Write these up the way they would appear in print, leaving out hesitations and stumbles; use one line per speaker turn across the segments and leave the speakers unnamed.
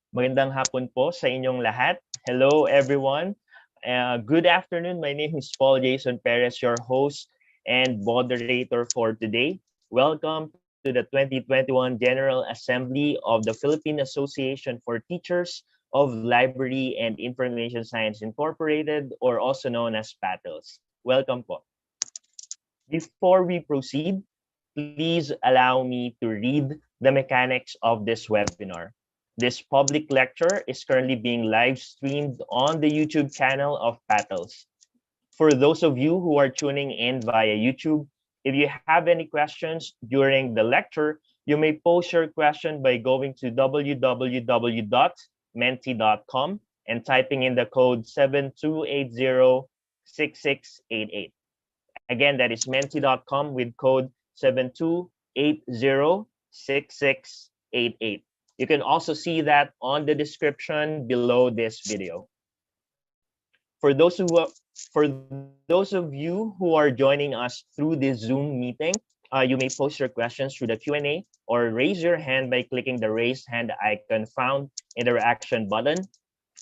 Magandang hapon po sa inyong lahat. Hello everyone. Good afternoon. My name is Paul Jason Perez, your host and moderator for today. Welcome to the 2021 General Assembly of the Philippine Association for Teachers of Library and Information Science Incorporated, or also known as PATLS. Welcome po. Before we proceed, please allow me to read the mechanics of this webinar. This public lecture is currently being live streamed on the YouTube channel of PATLS. For those of you who are tuning in via YouTube, if you have any questions during the lecture, you may post your question by going to www.menti.com and typing in the code 72806688. Again, that is menti.com with code 72806688. You can also see that on the description below this video. For those of you who are joining us through this Zoom meeting, you may post your questions through the Q&A or raise your hand by clicking the raised hand icon found in the reaction button.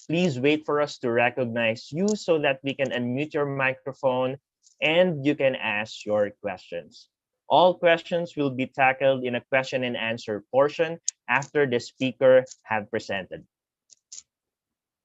Please wait for us to recognize you so that we can unmute your microphone and you can ask your questions. All questions will be tackled in a question and answer portion after the speaker have presented.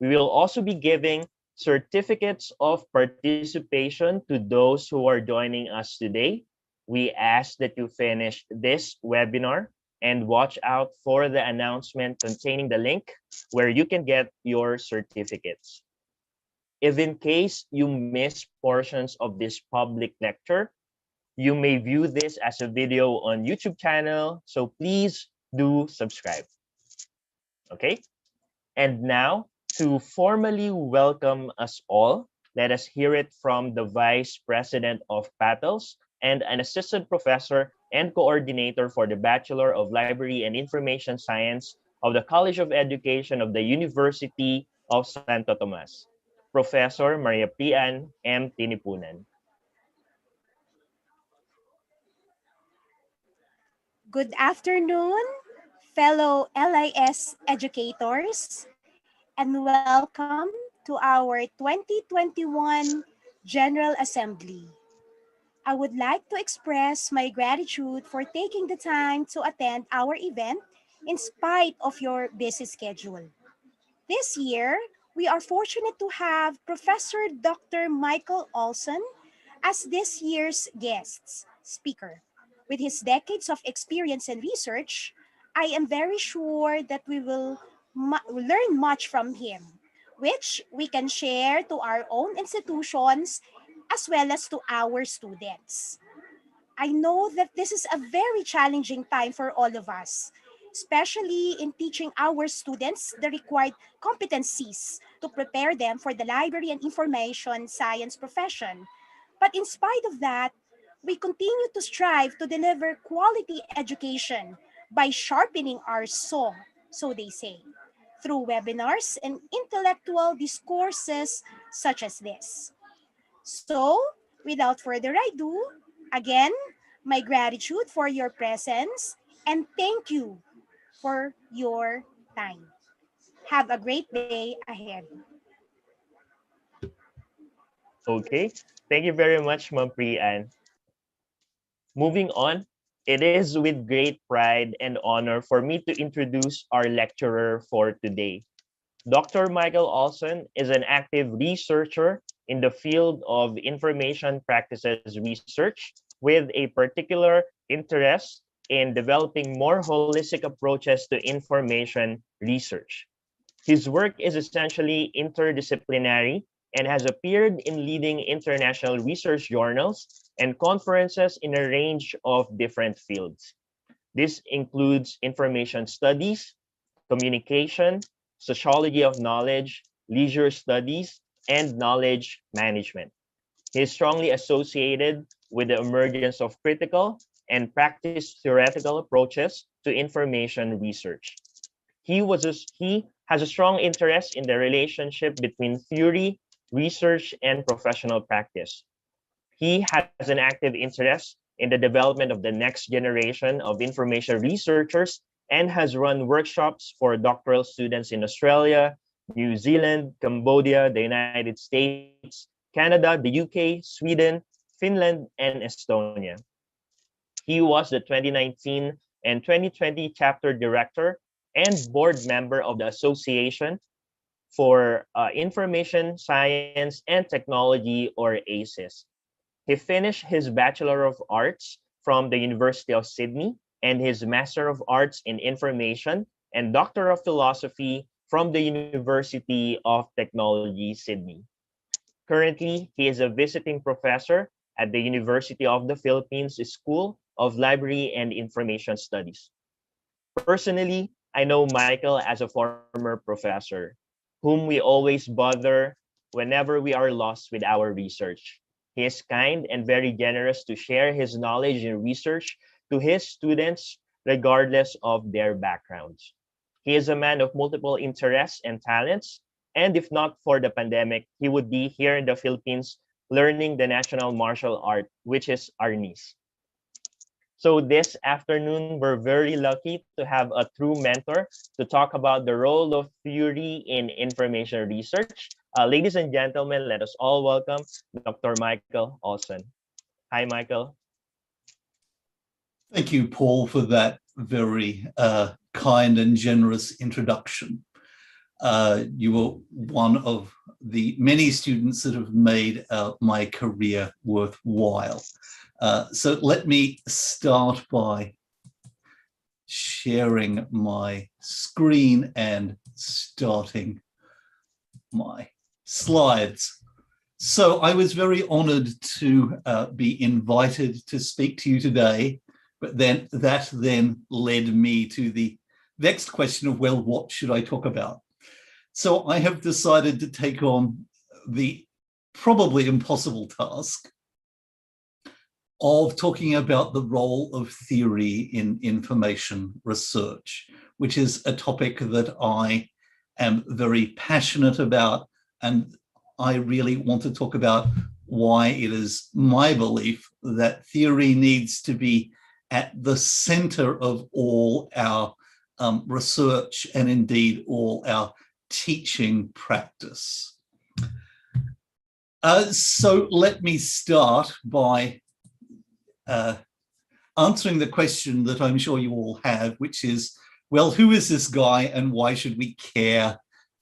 We will also be giving certificates of participation to those who are joining us today. We ask that you finish this webinar and watch out for the announcement containing the link where you can get your certificates. If in case you miss portions of this public lecture, you may view this as a video on YouTube channel, so please do subscribe. Okay? And now, to formally welcome us all, let us hear it from the Vice President of PATLS and an Assistant Professor and Coordinator for the Bachelor of Library and Information Science of the College of Education of the University of Santo Tomas, Professor Maria Prian M. Tinipunan.
Good afternoon, fellow LIS educators, and welcome to our 2021 General Assembly. I would like to express my gratitude for taking the time to attend our event in spite of your busy schedule. This year, we are fortunate to have Professor Dr. Michael Olsson as this year's guest speaker. With his decades of experience and research, I am very sure that we will learn much from him, which we can share to our own institutions as well as to our students. I know that this is a very challenging time for all of us, especially in teaching our students the required competencies to prepare them for the library and information science profession. But in spite of that, we continue to strive to deliver quality education by sharpening our saw, so they say, through webinars and intellectual discourses such as this. So, without further ado, again, my gratitude for your presence and thank you for your time. Have a great day ahead.
Okay, thank you very much, Ma'am Prian. Moving on, it is with great pride and honor for me to introduce our lecturer for today. Dr. Michael Olsson is an active researcher in the field of information practices research with a particular interest in developing more holistic approaches to information research. His work is essentially interdisciplinary and has appeared in leading international research journals and conferences in a range of different fields. This includes information studies, communication, sociology of knowledge, leisure studies, and knowledge management. He is strongly associated with the emergence of critical and practice theoretical approaches to information research. He has a strong interest in the relationship between theory, research, and professional practice. He has an active interest in the development of the next generation of information researchers and has run workshops for doctoral students in Australia, New Zealand, Cambodia, the United States, Canada, the UK, Sweden, Finland, and Estonia. He was the 2019 and 2020 chapter director and board member of the Association for Information Science and Technology, or ACES. He finished his Bachelor of Arts from the University of Sydney and his Master of Arts in Information and Doctor of Philosophy from the University of Technology, Sydney. Currently, he is a visiting professor at the University of the Philippines School of Library and Information Studies. Personally, I know Michael as a former professor, whom we always bother whenever we are lost with our research. He is kind and very generous to share his knowledge and research to his students, regardless of their backgrounds. He is a man of multiple interests and talents, and if not for the pandemic, he would be here in the Philippines learning the national martial art, which is arnis. So this afternoon, we're very lucky to have a true mentor to talk about the role of theory in information research. Ladies and gentlemen, let us all welcome Dr. Michael Olsson. Hi, Michael.
Thank you, Paul, for that very kind and generous introduction. You were one of the many students that have made my career worthwhile. So let me start by sharing my screen and starting my slides. So I was very honored to be invited to speak to you today, but then that led me to the next question of, well, what should I talk about? So I have decided to take on the probably impossible task of talking about the role of theory in information research, which is a topic that I am very passionate about, and I really want to talk about why it is my belief that theory needs to be at the center of all our research and indeed all our teaching practice. So let me start by answering the question that I'm sure you all have, which is, well, who is this guy and why should we care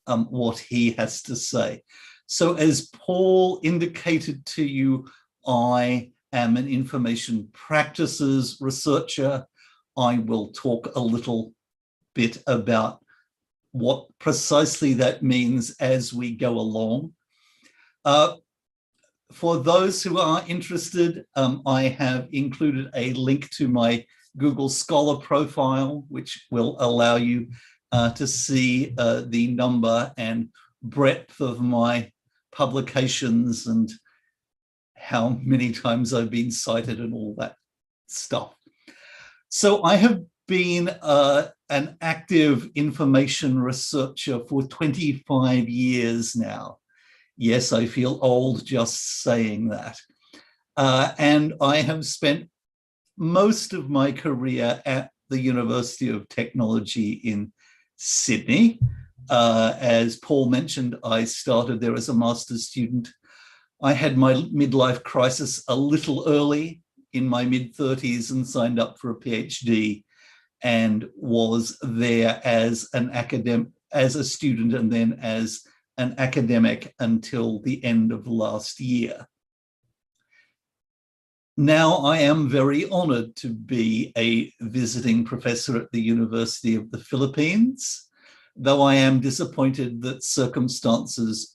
what he has to say? So as Paul indicated to you, I am an information practices researcher. I will talk a little bit about what precisely that means as we go along. For those who are interested, I have included a link to my Google Scholar profile, which will allow you to see the number and breadth of my publications and how many times I've been cited and all that stuff. So I have been an active information researcher for 25 years now. Yes, I feel old just saying that. And I have spent most of my career at the University of Technology in Sydney. As Paul mentioned, I started there as a master's student. I had my midlife crisis a little early in my mid-30s and signed up for a PhD and was there as an academic, as a student, and then as an academic until the end of last year. Now I am very honored to be a visiting professor at the University of the Philippines, though I am disappointed that circumstances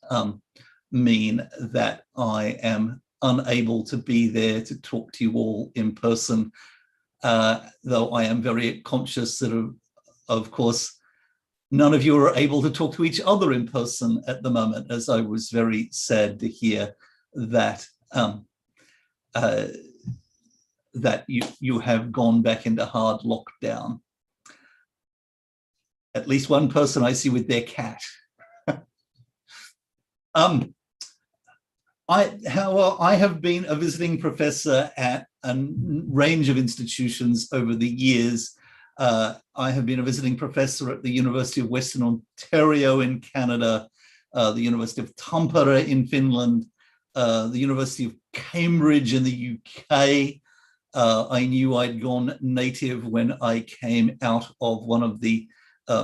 mean that I am unable to be there to talk to you all in person, though I am very conscious that, of course, none of you are able to talk to each other in person at the moment, as I was very sad to hear that that you have gone back into hard lockdown. At least one person I see with their cat. I have been a visiting professor at a range of institutions over the years, I have been a visiting professor at the University of Western Ontario in Canada, the University of Tampere in Finland, the University of Cambridge in the UK. I knew I'd gone native when I came out of one of the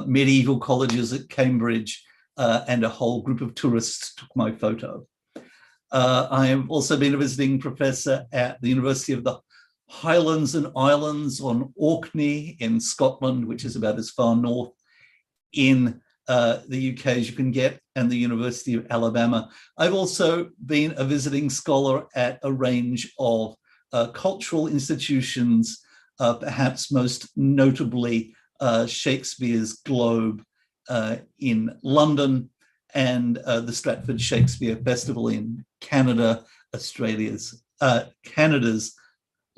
medieval colleges at Cambridge, and a whole group of tourists took my photo. I have also been a visiting professor at the University of the Highlands and Islands on Orkney in Scotland, which is about as far north in the UK as you can get, and the University of Alabama. I've also been a visiting scholar at a range of cultural institutions, perhaps most notably Shakespeare's Globe in London, and the Stratford Shakespeare Festival in Canada, Canada's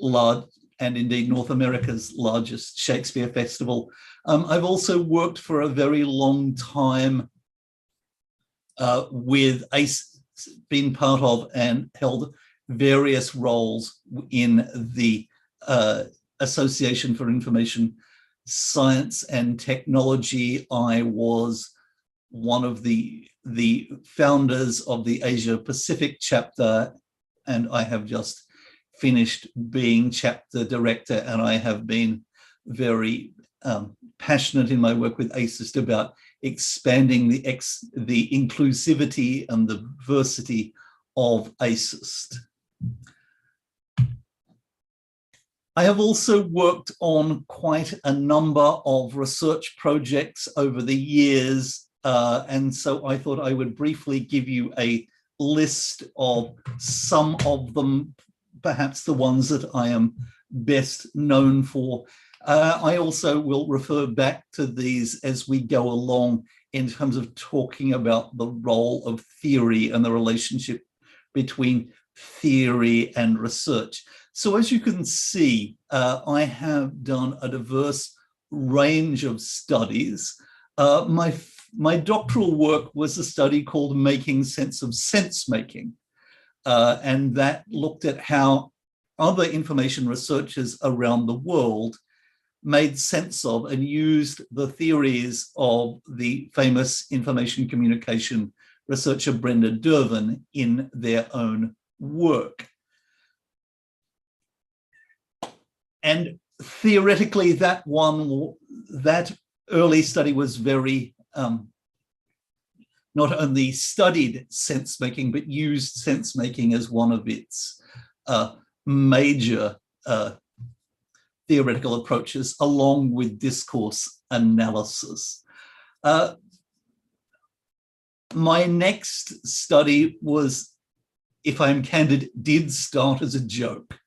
large, and indeed North America's largest Shakespeare festival. I've also worked for a very long time with ACE, been part of and held various roles in the Association for Information Science and Technology. I was one of the founders of the Asia Pacific chapter, and I have just finished being chapter director, and I have been very passionate in my work with ACEST about expanding the inclusivity and the diversity of ACEST. I have also worked on quite a number of research projects over the years, and so I thought I would briefly give you a list of some of them, perhaps the ones that I am best known for. I also will refer back to these as we go along in terms of talking about the role of theory and the relationship between theory and research. So as you can see, I have done a diverse range of studies. My doctoral work was a study called Making Sense of Sense-Making, and that looked at how other information researchers around the world made sense of and used the theories of the famous information communication researcher Brenda Dervin in their own work. And theoretically, that early study was very, not only studied sense-making, but used sense-making as one of its major theoretical approaches, along with discourse analysis. My next study was, if I'm candid, did start as a joke.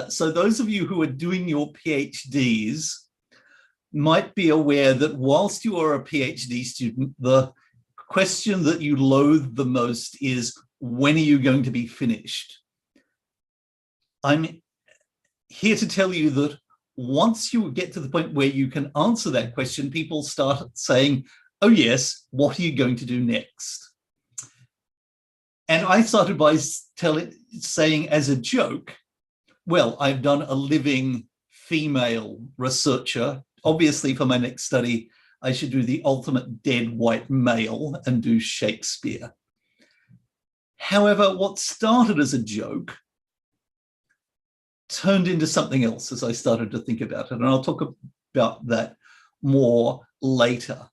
So those of you who are doing your PhDs might be aware that whilst you are a PhD student, the question that you loathe the most is, when are you going to be finished? I'm here to tell you that once you get to the point where you can answer that question, people start saying, oh yes, what are you going to do next? And I started by saying as a joke, well, I've done a living female researcher. Obviously, for my next study, I should do the ultimate dead white male and do Shakespeare. However, what started as a joke turned into something else as I started to think about it. And I'll talk about that more later.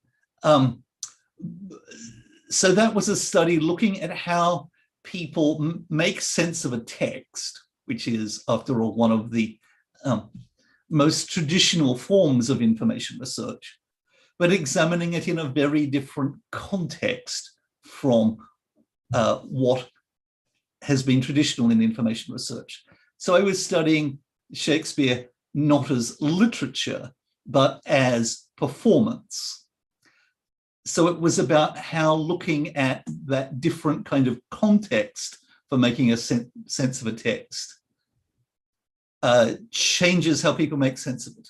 So that was a study looking at how people make sense of a text, which is, after all, one of the most traditional forms of information research, but examining it in a very different context from what has been traditional in information research. So I was studying Shakespeare not as literature, but as performance. So it was about how looking at that different kind of context for making a sense of a text changes how people make sense of it.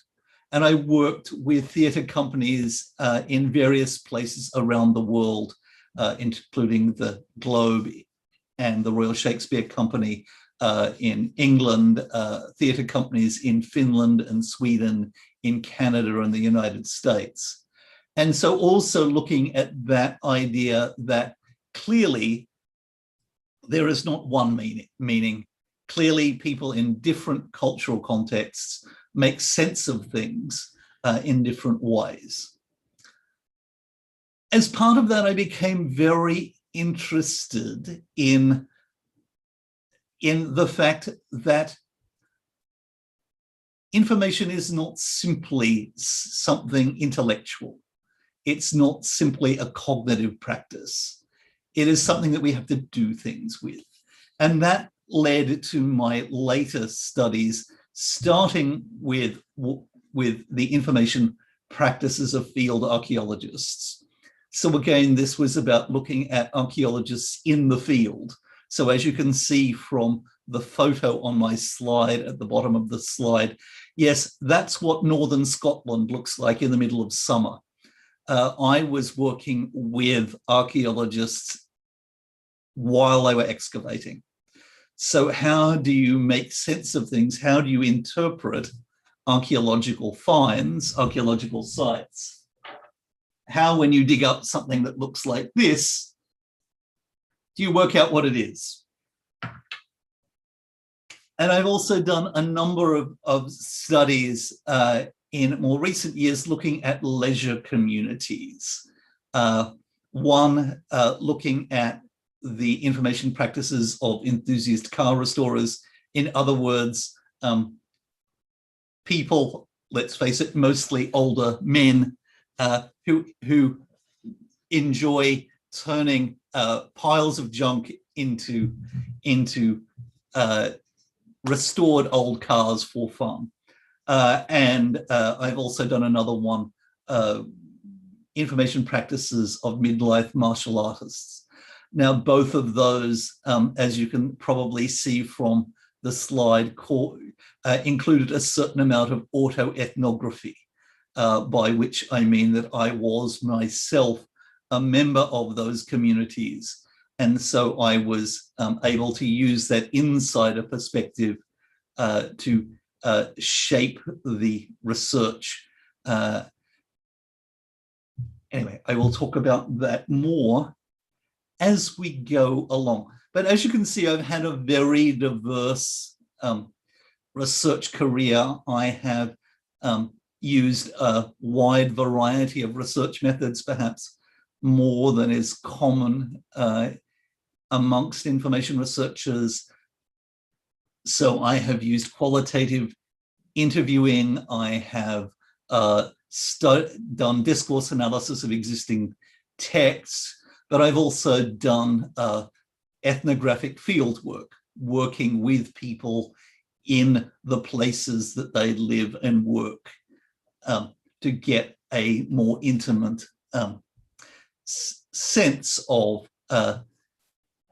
And I worked with theatre companies in various places around the world, including the Globe and the Royal Shakespeare Company in England, theatre companies in Finland and Sweden, in Canada and the United States. And so also looking at that idea that clearly there is not one meaning. Clearly people in different cultural contexts make sense of things in different ways. As part of that, I became very interested in the fact that information is not simply something intellectual. It's not simply a cognitive practice. It is something that we have to do things with. And that led to my later studies, starting with the information practices of field archaeologists. So again, this was about looking at archaeologists in the field. So as you can see from the photo on my slide at the bottom of the slide, yes, that's what northern Scotland looks like in the middle of summer. I was working with archaeologists while they were excavating. So how do you make sense of things? How do you interpret archaeological finds, archaeological sites? How, when you dig up something that looks like this, do you work out what it is? And I've also done a number of studies in more recent years looking at leisure communities. One looking at the information practices of enthusiast car restorers. In other words, people, let's face it, mostly older men who enjoy turning piles of junk into restored old cars for fun. And I've also done another one, information practices of midlife martial artists. Now, both of those, as you can probably see from the slide, included a certain amount of autoethnography, by which I mean that I was myself a member of those communities. And so I was able to use that insider perspective to shape the research. Anyway, I will talk about that more as we go along. But as you can see, I've had a very diverse research career. I have used a wide variety of research methods, perhaps more than is common amongst information researchers. So I have used qualitative interviewing. I have done discourse analysis of existing texts, but I've also done ethnographic field work, working with people in the places that they live and work to get a more intimate sense of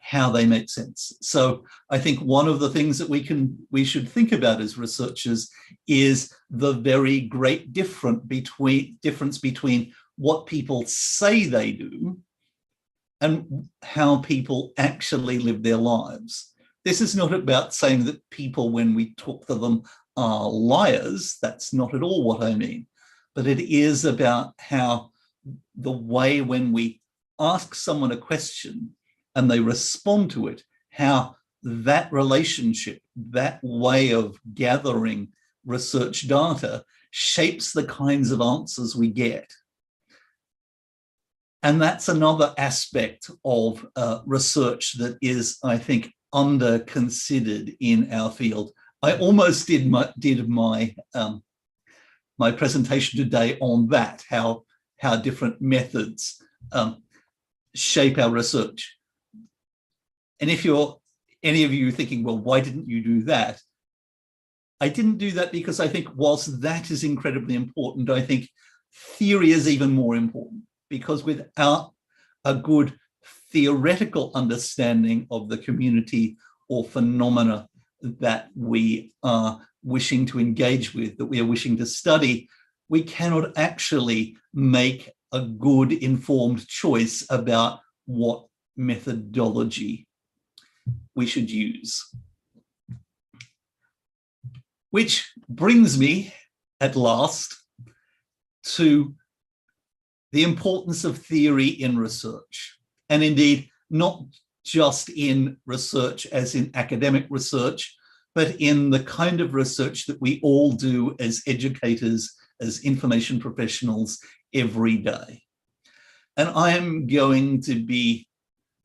how they make sense. So I think one of the things that we should think about as researchers is the very great difference between what people say they do and how people actually live their lives. This is not about saying that people, when we talk to them, are liars. That's not at all what I mean. But it is about how the way when we ask someone a question and they respond to it, how that relationship, that way of gathering research data shapes the kinds of answers we get. And that's another aspect of research that is, I think, under-considered in our field. I almost did my presentation today on that, how different methods shape our research. And if any of you thinking, well, why didn't you do that? I didn't do that because I think whilst that is incredibly important, I think theory is even more important, because without a good theoretical understanding of the community or phenomena that we are wishing to engage with, that we are wishing to study, we cannot actually make a good informed choice about what methodology we should use. Which brings me at last to the importance of theory in research, and indeed not just in research as in academic research, but in the kind of research that we all do as educators, as information professionals every day. And I am going to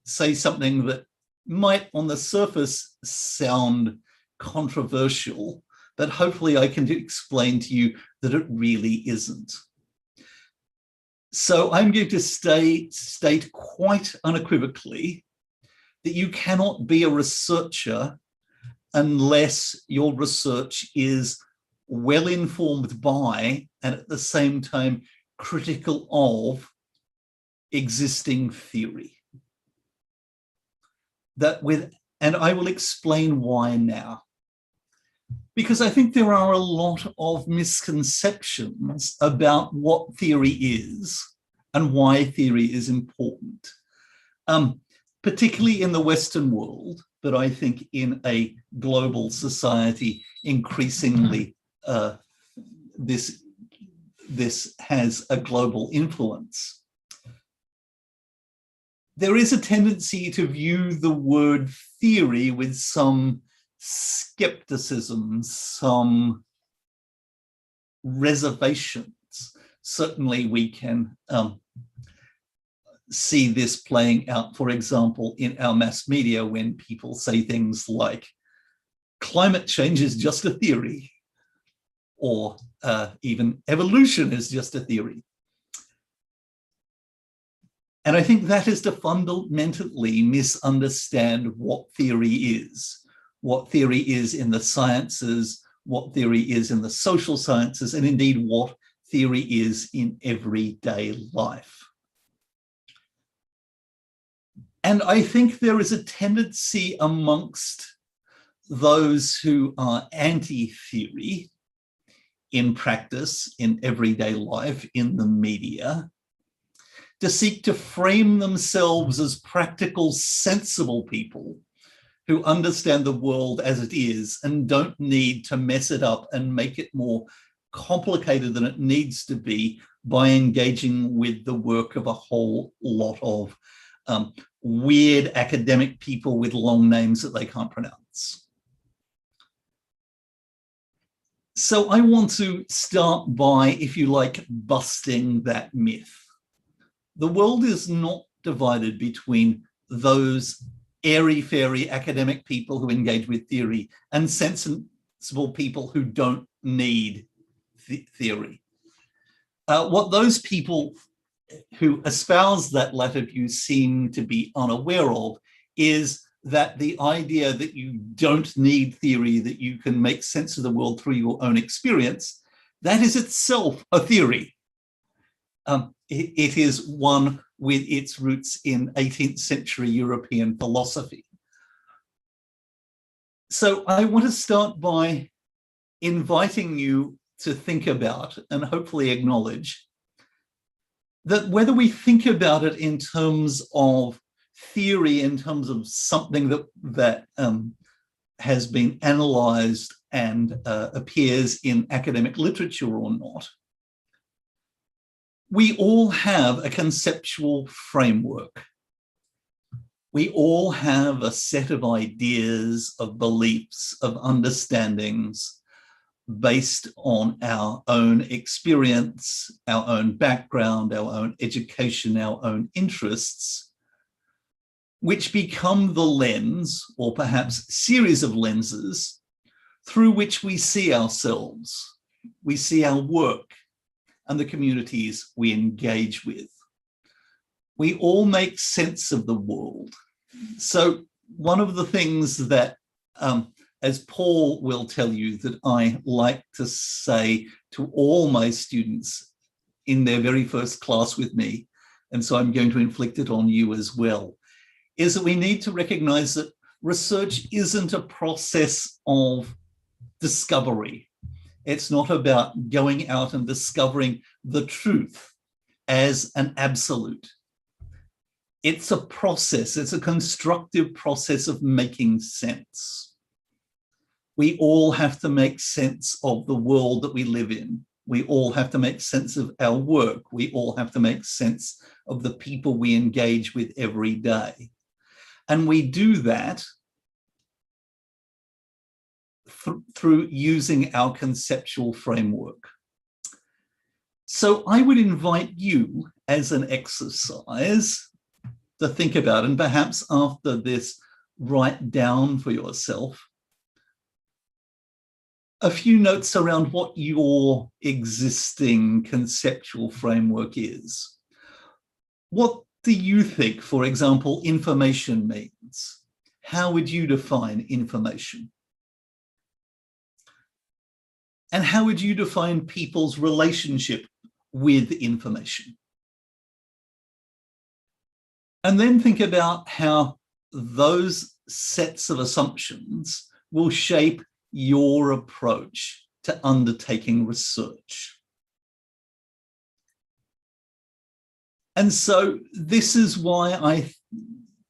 say something that might on the surface sound controversial, but hopefully I can explain to you that it really isn't. So I'm going to state quite unequivocally that you cannot be a researcher unless your research is well informed by and at the same time critical of existing theory. And I will explain why now. Because I think there are a lot of misconceptions about what theory is and why theory is important, particularly in the Western world, but I think in a global society, increasingly this has a global influence. There is a tendency to view the word theory with some skepticism, some reservations. Certainly we can see this playing out, for example, in our mass media when people say things like, climate change is just a theory, or even evolution is just a theory. And I think that is to fundamentally misunderstand what theory is in the sciences, what theory is in the social sciences, and indeed what theory is in everyday life. And I think there is a tendency amongst those who are anti-theory in practice, in everyday life, in the media, to seek to frame themselves as practical, sensible people who understand the world as it is and don't need to mess it up and make it more complicated than it needs to be by engaging with the work of a whole lot of weird academic people with long names that they can't pronounce. So I want to start by, if you like, busting that myth. The world is not divided between those airy-fairy academic people who engage with theory and sensible people who don't need theory. What those people who espouse that latter view seem to be unaware of is that the idea that you don't need theory, that you can make sense of the world through your own experience, that is itself a theory. It is one with its roots in 18th century European philosophy. So I want to start by inviting you to think about and hopefully acknowledge that whether we think about it in terms of theory, in terms of something that has been analyzed and appears in academic literature or not, we all have a conceptual framework. We all have a set of ideas, of beliefs, of understandings based on our own experience, our own background, our own education, our own interests, which become the lens, or perhaps series of lenses, through which we see ourselves, we see our work, and the communities we engage with. We all make sense of the world. So one of the things that, as Paul will tell you, that I like to say to all my students in their very first class with me, and so I'm going to inflict it on you as well, is that we need to recognize that research isn't a process of discovery. It's not about going out and discovering the truth as an absolute. It's a process, it's a constructive process of making sense. We all have to make sense of the world that we live in. We all have to make sense of our work. We all have to make sense of the people we engage with every day. And we do that through using our conceptual framework. So I would invite you as an exercise to think about, and perhaps after this, write down for yourself a few notes around what your existing conceptual framework is. What do you think, for example, information means? How would you define information? And how would you define people's relationship with information? And then think about how those sets of assumptions will shape your approach to undertaking research. And so this is why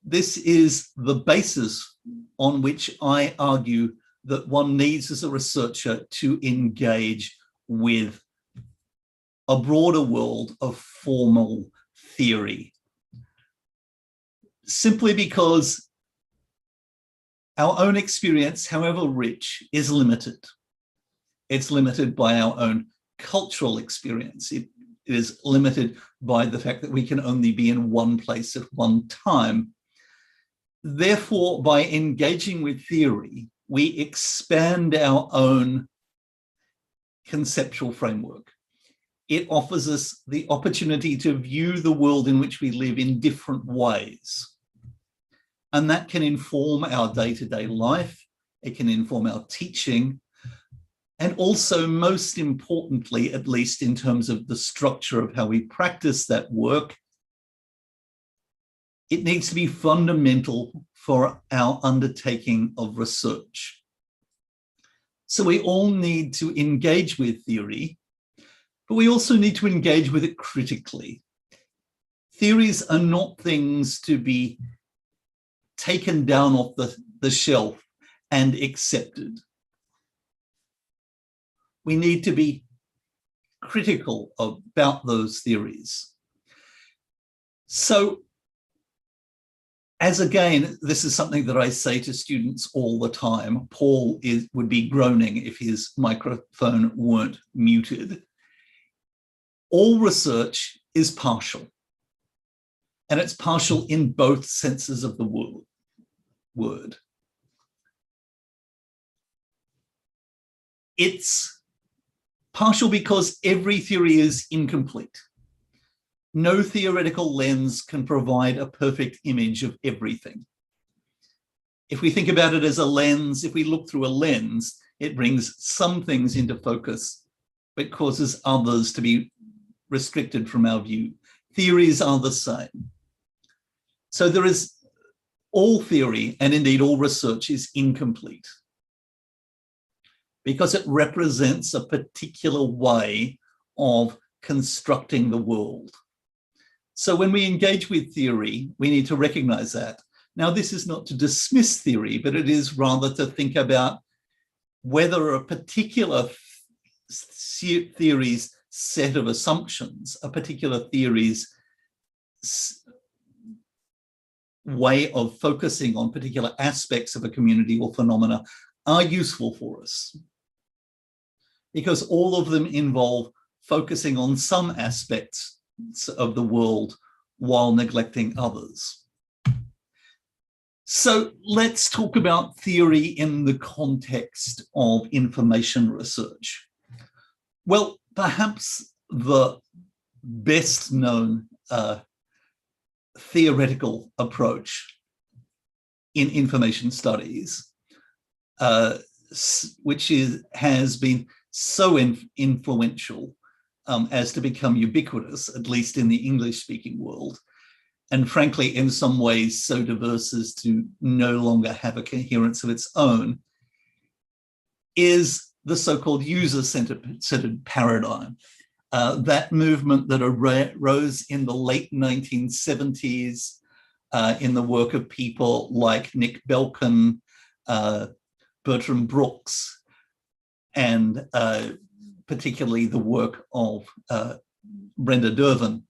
this is the basis on which I argue that one needs as a researcher to engage with a broader world of formal theory. Simply because our own experience, however rich, is limited. It's limited by our own cultural experience. It is limited by the fact that we can only be in one place at one time. Therefore, by engaging with theory, we expand our own conceptual framework. It offers us the opportunity to view the world in which we live in different ways. And that can inform our day-to-day life. It can inform our teaching. And also, most importantly, at least in terms of the structure of how we practice that work, it needs to be fundamental for our undertaking of research. So we all need to engage with theory, but we also need to engage with it critically. Theories are not things to be taken down off the shelf and accepted. We need to be critical about those theories. So, as again, this is something that I say to students all the time. Paul would be groaning if his microphone weren't muted. All research is partial. And it's partial in both senses of the word. It's partial because every theory is incomplete. No theoretical lens can provide a perfect image of everything. If we think about it as a lens, if we look through a lens, it brings some things into focus, but causes others to be restricted from our view. Theories are the same. So there is all theory, and indeed all research, is incomplete because it represents a particular way of constructing the world. So when we engage with theory, we need to recognize that. Now, this is not to dismiss theory, but it is rather to think about whether a particular theory's set of assumptions, a particular theory's way of focusing on particular aspects of a community or phenomena are useful for us. Because all of them involve focusing on some aspects of the world while neglecting others. So let's talk about theory in the context of information research. Well, perhaps the best known theoretical approach in information studies, which has been so influential as to become ubiquitous, at least in the English-speaking world, and frankly, in some ways, so diverse as to no longer have a coherence of its own, is the so-called user-centered paradigm. That movement that arose in the late 1970s in the work of people like Nick Belkin, Bertram Brooks, and particularly the work of Brenda Dervin,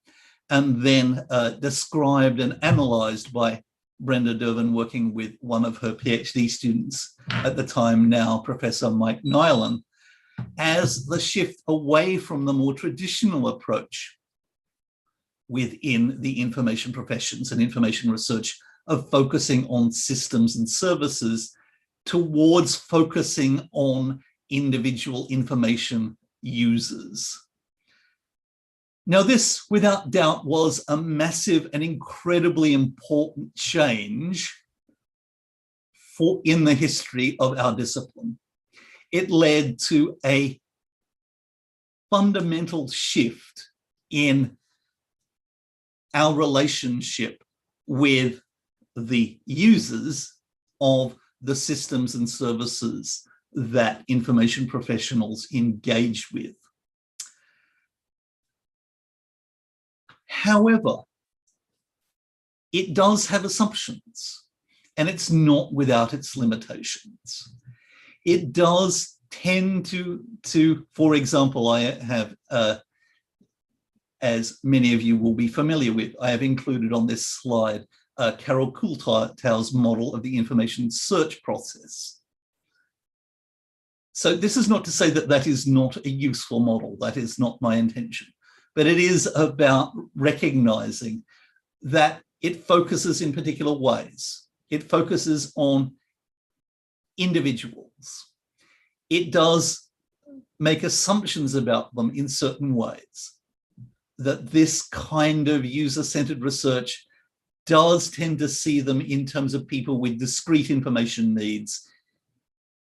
and then described and analysed by Brenda Dervin working with one of her PhD students at the time, now Professor Mike Nyland, as the shift away from the more traditional approach within the information professions and information research of focusing on systems and services towards focusing on individual information users. Now, this, without doubt, was a massive and incredibly important change in the history of our discipline. It led to a fundamental shift in our relationship with the users of the systems and services that information professionals engage with. However, it does have assumptions, and it's not without its limitations. It does tend to, for example, I have, as many of you will be familiar with, I have included on this slide Carol Coulthard's model of the information search process. So this is not to say that that is not a useful model. That is not my intention. But it is about recognizing that it focuses in particular ways. It focuses on individuals. It does make assumptions about them in certain ways. That this kind of user-centered research does tend to see them in terms of people with discrete information needs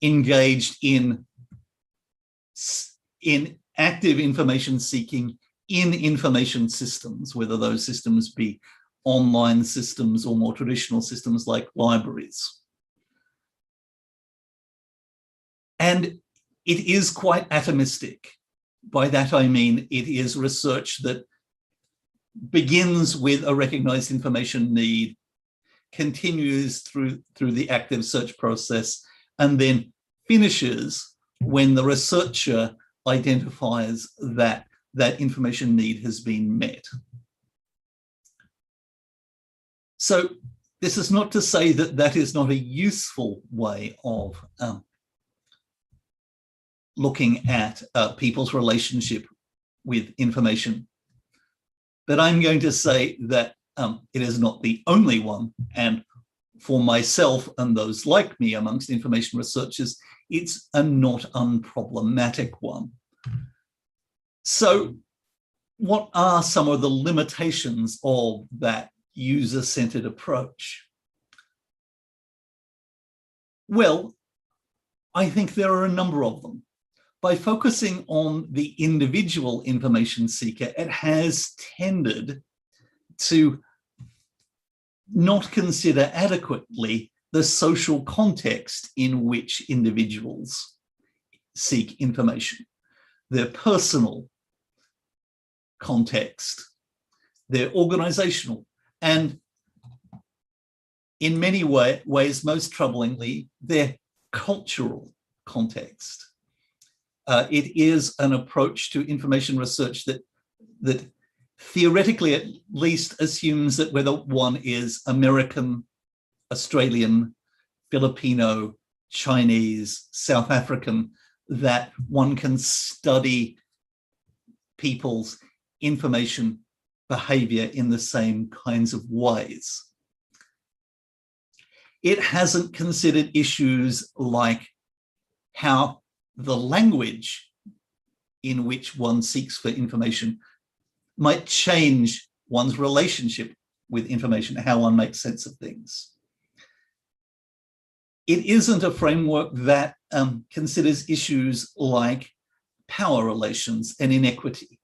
engaged in active information seeking in information systems, whether those systems be online systems or more traditional systems like libraries. And it is quite atomistic. By that I mean it is research that begins with a recognized information need, continues through the active search process, and then finishes when the researcher identifies that that information need has been met. So this is not to say that that is not a useful way of looking at people's relationship with information. But I'm going to say that it is not the only one. And for myself and those like me amongst information researchers, it's a not unproblematic one. So what are some of the limitations of that user-centered approach? Well, I think there are a number of them. By focusing on the individual information seeker, it has tended to not consider adequately the social context in which individuals seek information, their personal context, their organizational, and in many ways, most troublingly, their cultural context. It is an approach to information research that theoretically at least assumes that whether one is American, Australian, Filipino, Chinese, South African, that one can study people's information behavior in the same kinds of ways. It hasn't considered issues like how the language in which one seeks for information might change one's relationship with information, how one makes sense of things. It isn't a framework that considers issues like power relations and inequity.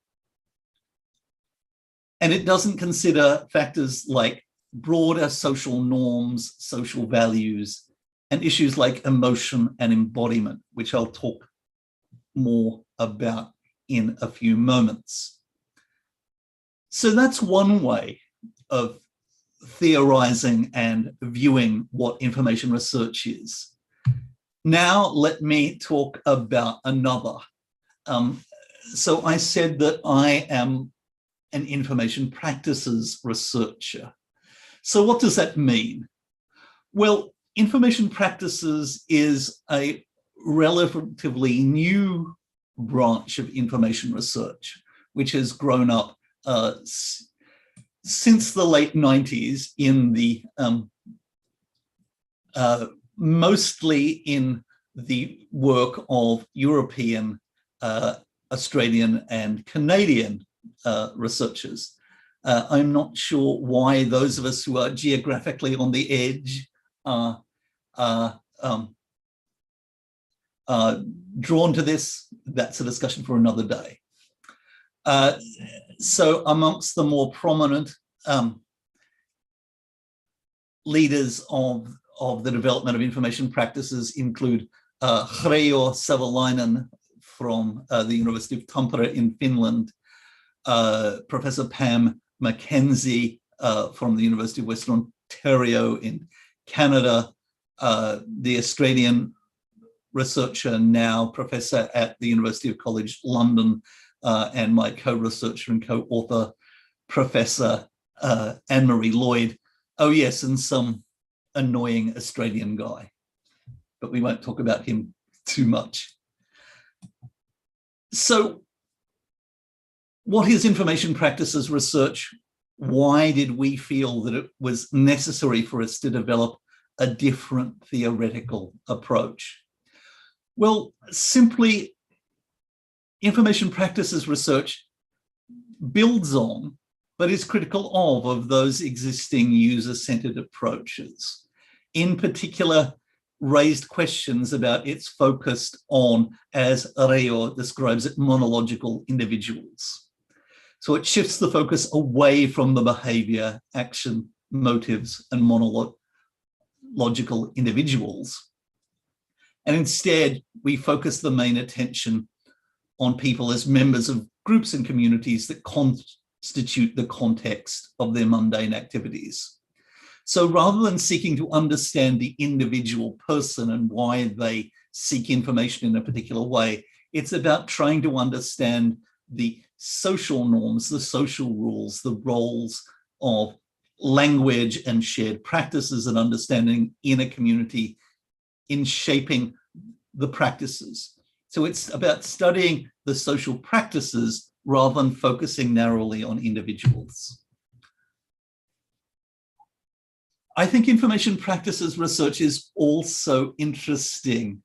And it doesn't consider factors like broader social norms, social values, and issues like emotion and embodiment, which I'll talk more about in a few moments. So that's one way of theorizing and viewing what information research is. Now let me talk about another, So I said that I am an information practices researcher. So what does that mean? Well, information practices is a relatively new branch of information research, which has grown up since the late 90s in the mostly in the work of European, Australian, and Canadian researchers. I'm not sure why those of us who are geographically on the edge are drawn to this. That's a discussion for another day. So amongst the more prominent leaders of the development of information practices include Reijo Savolainen from the University of Tampere in Finland, Professor Pam Mackenzie from the University of Western Ontario in Canada, the Australian researcher, now professor at the University of College London, and my co-researcher and co-author, Professor Anne-Marie Lloyd. Oh yes, and some annoying Australian guy, but we won't talk about him too much. So what is information practices research? Why did we feel that it was necessary for us to develop a different theoretical approach? Well, simply, information practices research builds on, but is critical of those existing user-centered approaches. In particular, raised questions about its focus on, as Reijo describes it, monological individuals. So it shifts the focus away from the behavior, action, motives, and monological individuals. And instead, we focus the main attention on people as members of groups and communities that constitute the context of their mundane activities. So rather than seeking to understand the individual person and why they seek information in a particular way, it's about trying to understand the social norms, the social rules, the roles of language and shared practices and understanding in a community in shaping the practices. So it's about studying the social practices rather than focusing narrowly on individuals. I think information practices research is also interesting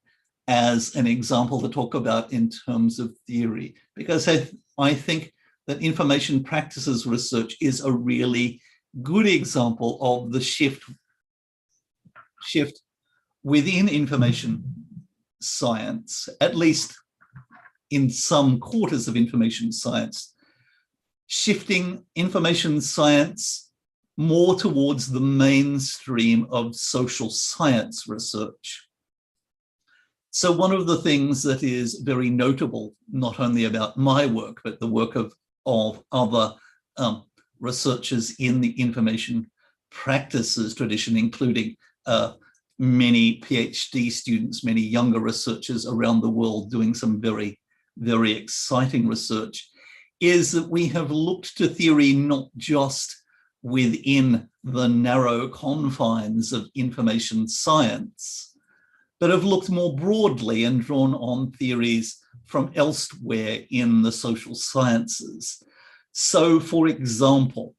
as an example to talk about in terms of theory, because I think that information practices research is a really good example of the shift within information science, at least in some quarters of information science, shifting information science more towards the mainstream of social science research. So one of the things that is very notable, not only about my work, but the work of other researchers in the information practices tradition, including many PhD students, many younger researchers around the world doing some very, very exciting research, is that we have looked to theory not just within the narrow confines of information science, but have looked more broadly and drawn on theories from elsewhere in the social sciences. So, for example,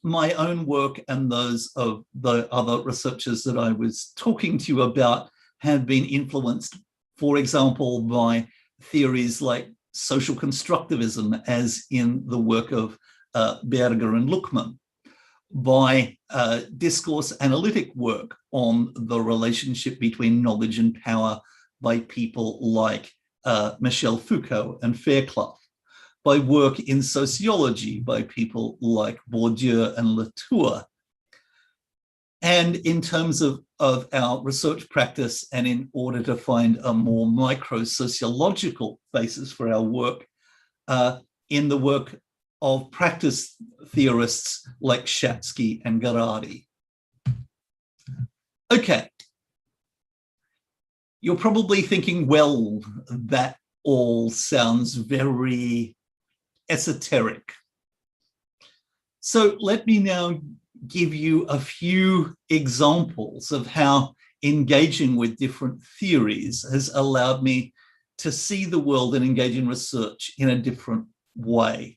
my own work and those of the other researchers that I was talking to you about have been influenced, for example, by theories like social constructivism, as in the work of Berger and Luckmann, by discourse analytic work on the relationship between knowledge and power by people like Michel Foucault and Fairclough, by work in sociology by people like Bourdieu and Latour. And in terms of our research practice, and in order to find a more micro-sociological basis for our work, in the work of practice theorists like Shatsky and Garadi. Okay. You're probably thinking, well, that all sounds very esoteric. So let me now give you a few examples of how engaging with different theories has allowed me to see the world and engage in research in a different way.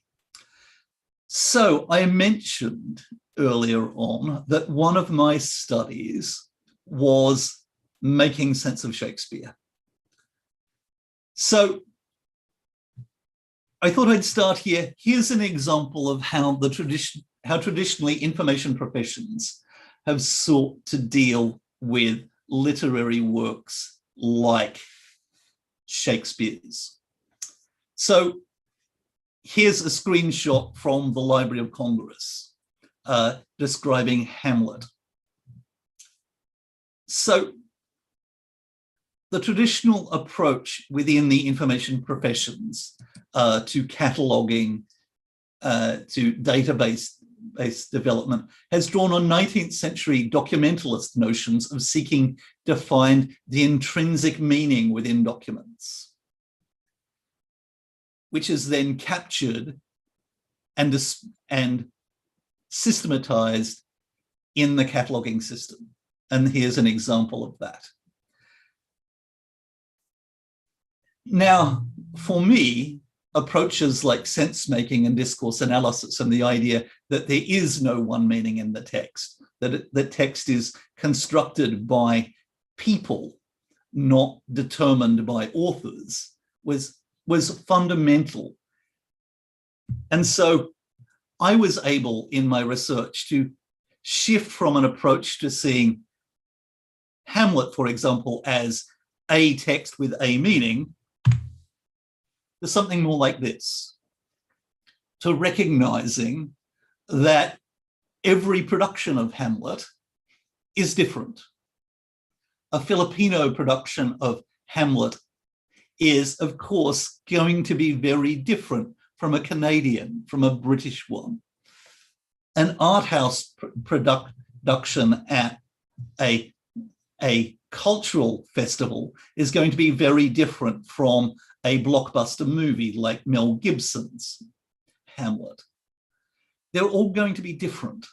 So I mentioned earlier on that one of my studies was making sense of Shakespeare. So I thought I'd start here. Here's an example of how traditionally information professions have sought to deal with literary works like Shakespeare's. So here's a screenshot from the Library of Congress describing Hamlet. So the traditional approach within the information professions to cataloging, to database-based development has drawn on 19th century documentalist notions of seeking to find the intrinsic meaning within documents, which is then captured and systematized in the cataloging system. And here's an example of that. Now, for me, approaches like sense-making and discourse analysis and the idea that there is no one meaning in the text, that the text is constructed by people, not determined by authors, was fundamental. And so I was able in my research to shift from an approach to seeing Hamlet, for example, as a text with a meaning, to something more like this, to recognizing that every production of Hamlet is different. A Filipino production of Hamlet is, of course, going to be very different from a Canadian, from a British one. An art house production at a cultural festival is going to be very different from a blockbuster movie like Mel Gibson's Hamlet. They're all going to be different.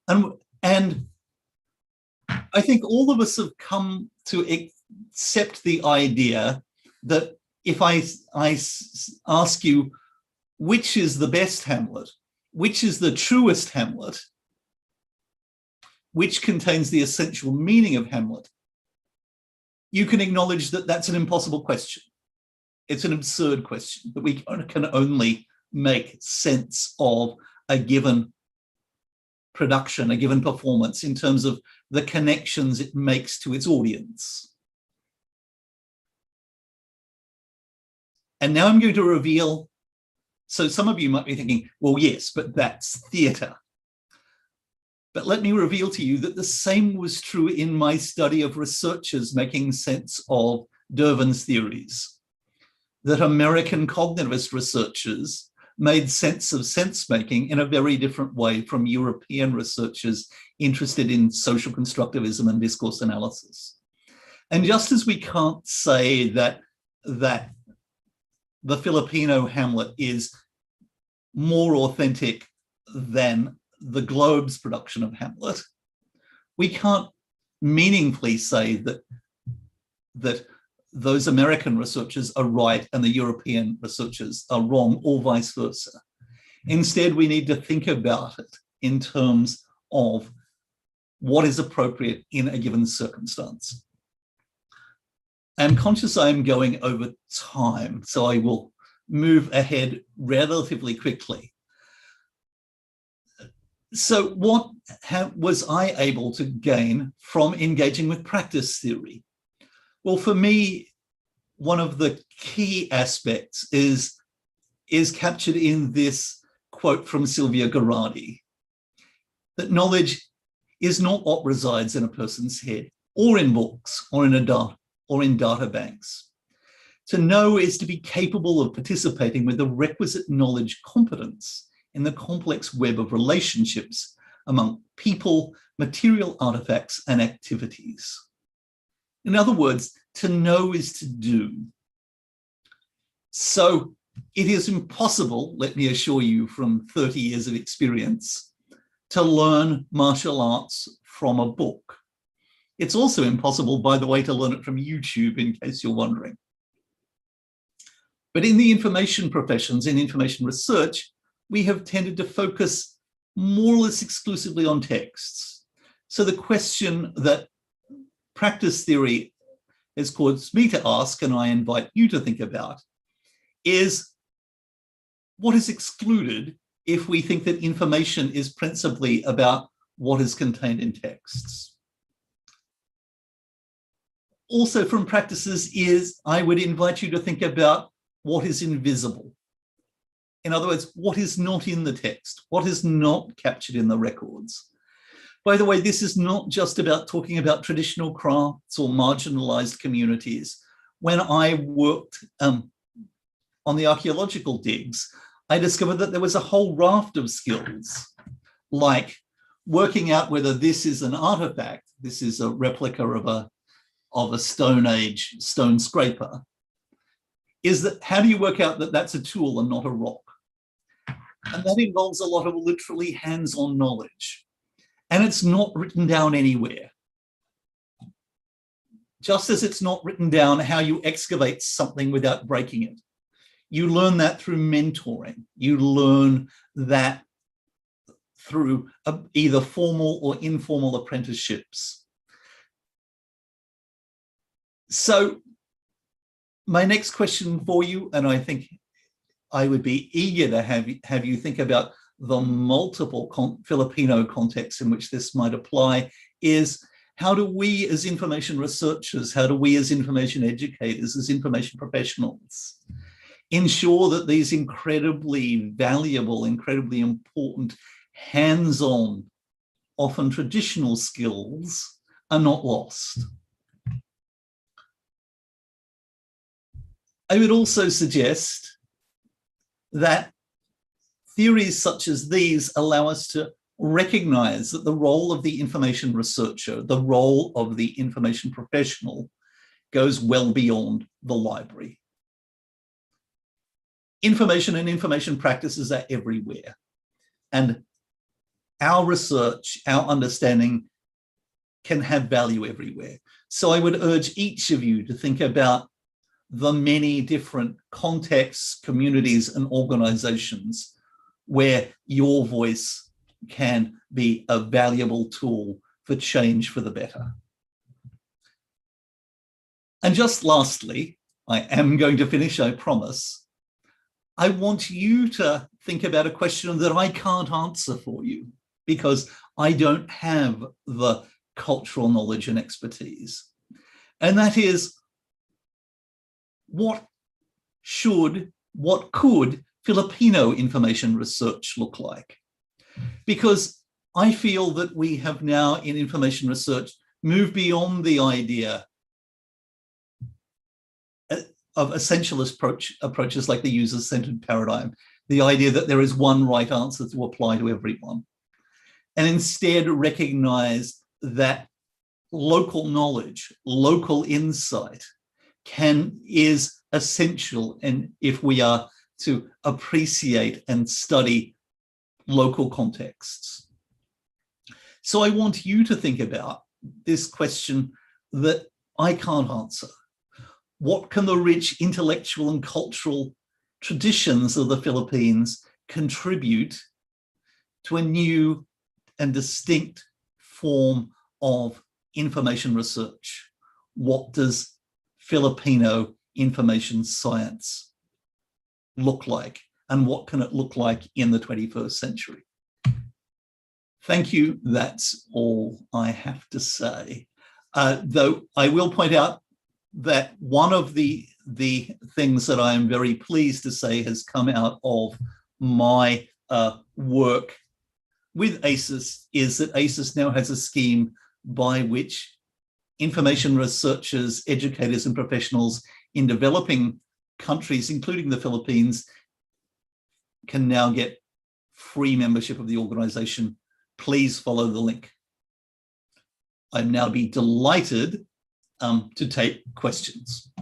And I think all of us have come to accept the idea that if I ask you, which is the best Hamlet, which is the truest Hamlet, which contains the essential meaning of Hamlet, you can acknowledge that that's an impossible question. It's an absurd question, that we can only make sense of a given production, a given performance in terms of the connections it makes to its audience. And now I'm going to reveal, so some of you might be thinking, well, yes, but that's theatre. But let me reveal to you that the same was true in my study of researchers making sense of Dervin's theories, that American cognitivist researchers made sense of sense-making in a very different way from European researchers interested in social constructivism and discourse analysis. And just as we can't say that the Filipino Hamlet is more authentic than the Globe's production of Hamlet, we can't meaningfully say that those American researchers are right and the European researchers are wrong, or vice versa. Instead, we need to think about it in terms of what is appropriate in a given circumstance. I'm conscious I am going over time, so I will move ahead relatively quickly. So what was I able to gain from engaging with practice theory? Well, for me, one of the key aspects is captured in this quote from Silvia Garradi, that knowledge is not what resides in a person's head, or in books, or in data banks. To know is to be capable of participating with the requisite knowledge competence in the complex web of relationships among people, material artifacts, and activities. In other words, to know is to do. So it is impossible, let me assure you from 30 years of experience, to learn martial arts from a book. It's also impossible, by the way, to learn it from YouTube, in case you're wondering. But in the information professions, in information research, we have tended to focus more or less exclusively on texts. So the question that practice theory has caused me to ask, and I invite you to think about, is what is excluded if we think that information is principally about what is contained in texts? Also from practices is, I would invite you to think about what is invisible. In other words, what is not in the text, what is not captured in the records. By the way, this is not just about talking about traditional crafts or marginalized communities. When I worked on the archaeological digs, I discovered that there was a whole raft of skills, like working out whether this is an artifact, this is a replica of a Stone Age stone scraper, is that how do you work out that that's a tool and not a rock? And that involves a lot of literally hands-on knowledge. And it's not written down anywhere. Just as it's not written down how you excavate something without breaking it. You learn that through mentoring. You learn that through either formal or informal apprenticeships. So my next question for you, and I think I would be eager to have you think about the multiple Filipino contexts in which this might apply, is how do we as information researchers, how do we as information educators, as information professionals, ensure that these incredibly valuable, incredibly important, hands-on, often traditional skills are not lost? I would also suggest that theories such as these allow us to recognize that the role of the information researcher, the role of the information professional, goes well beyond the library. Information and information practices are everywhere. And our research, our understanding can have value everywhere. So I would urge each of you to think about the many different contexts, communities, and organizations where your voice can be a valuable tool for change for the better. And just lastly, I am going to finish, I promise. I want you to think about a question that I can't answer for you because I don't have the cultural knowledge and expertise. And that is, what could Filipino information research look like? Because I feel that we have now in information research moved beyond the idea of essentialist approaches like the user-centered paradigm, the idea that there is one right answer to apply to everyone, and instead recognize that local knowledge, local insight is essential, and if we are to appreciate and study local contexts. So I want you to think about this question that I can't answer. What can the rich intellectual and cultural traditions of the Philippines contribute to a new and distinct form of information research? What does Filipino information science look like? And what can it look like in the 21st century? Thank you. That's all I have to say. Though I will point out that one of the things that I am very pleased to say has come out of my work with ACES is that ACES now has a scheme by which information researchers, educators, and professionals in developing countries, including the Philippines, can now get free membership of the organization. Please follow the link. I'd now be delighted to take questions.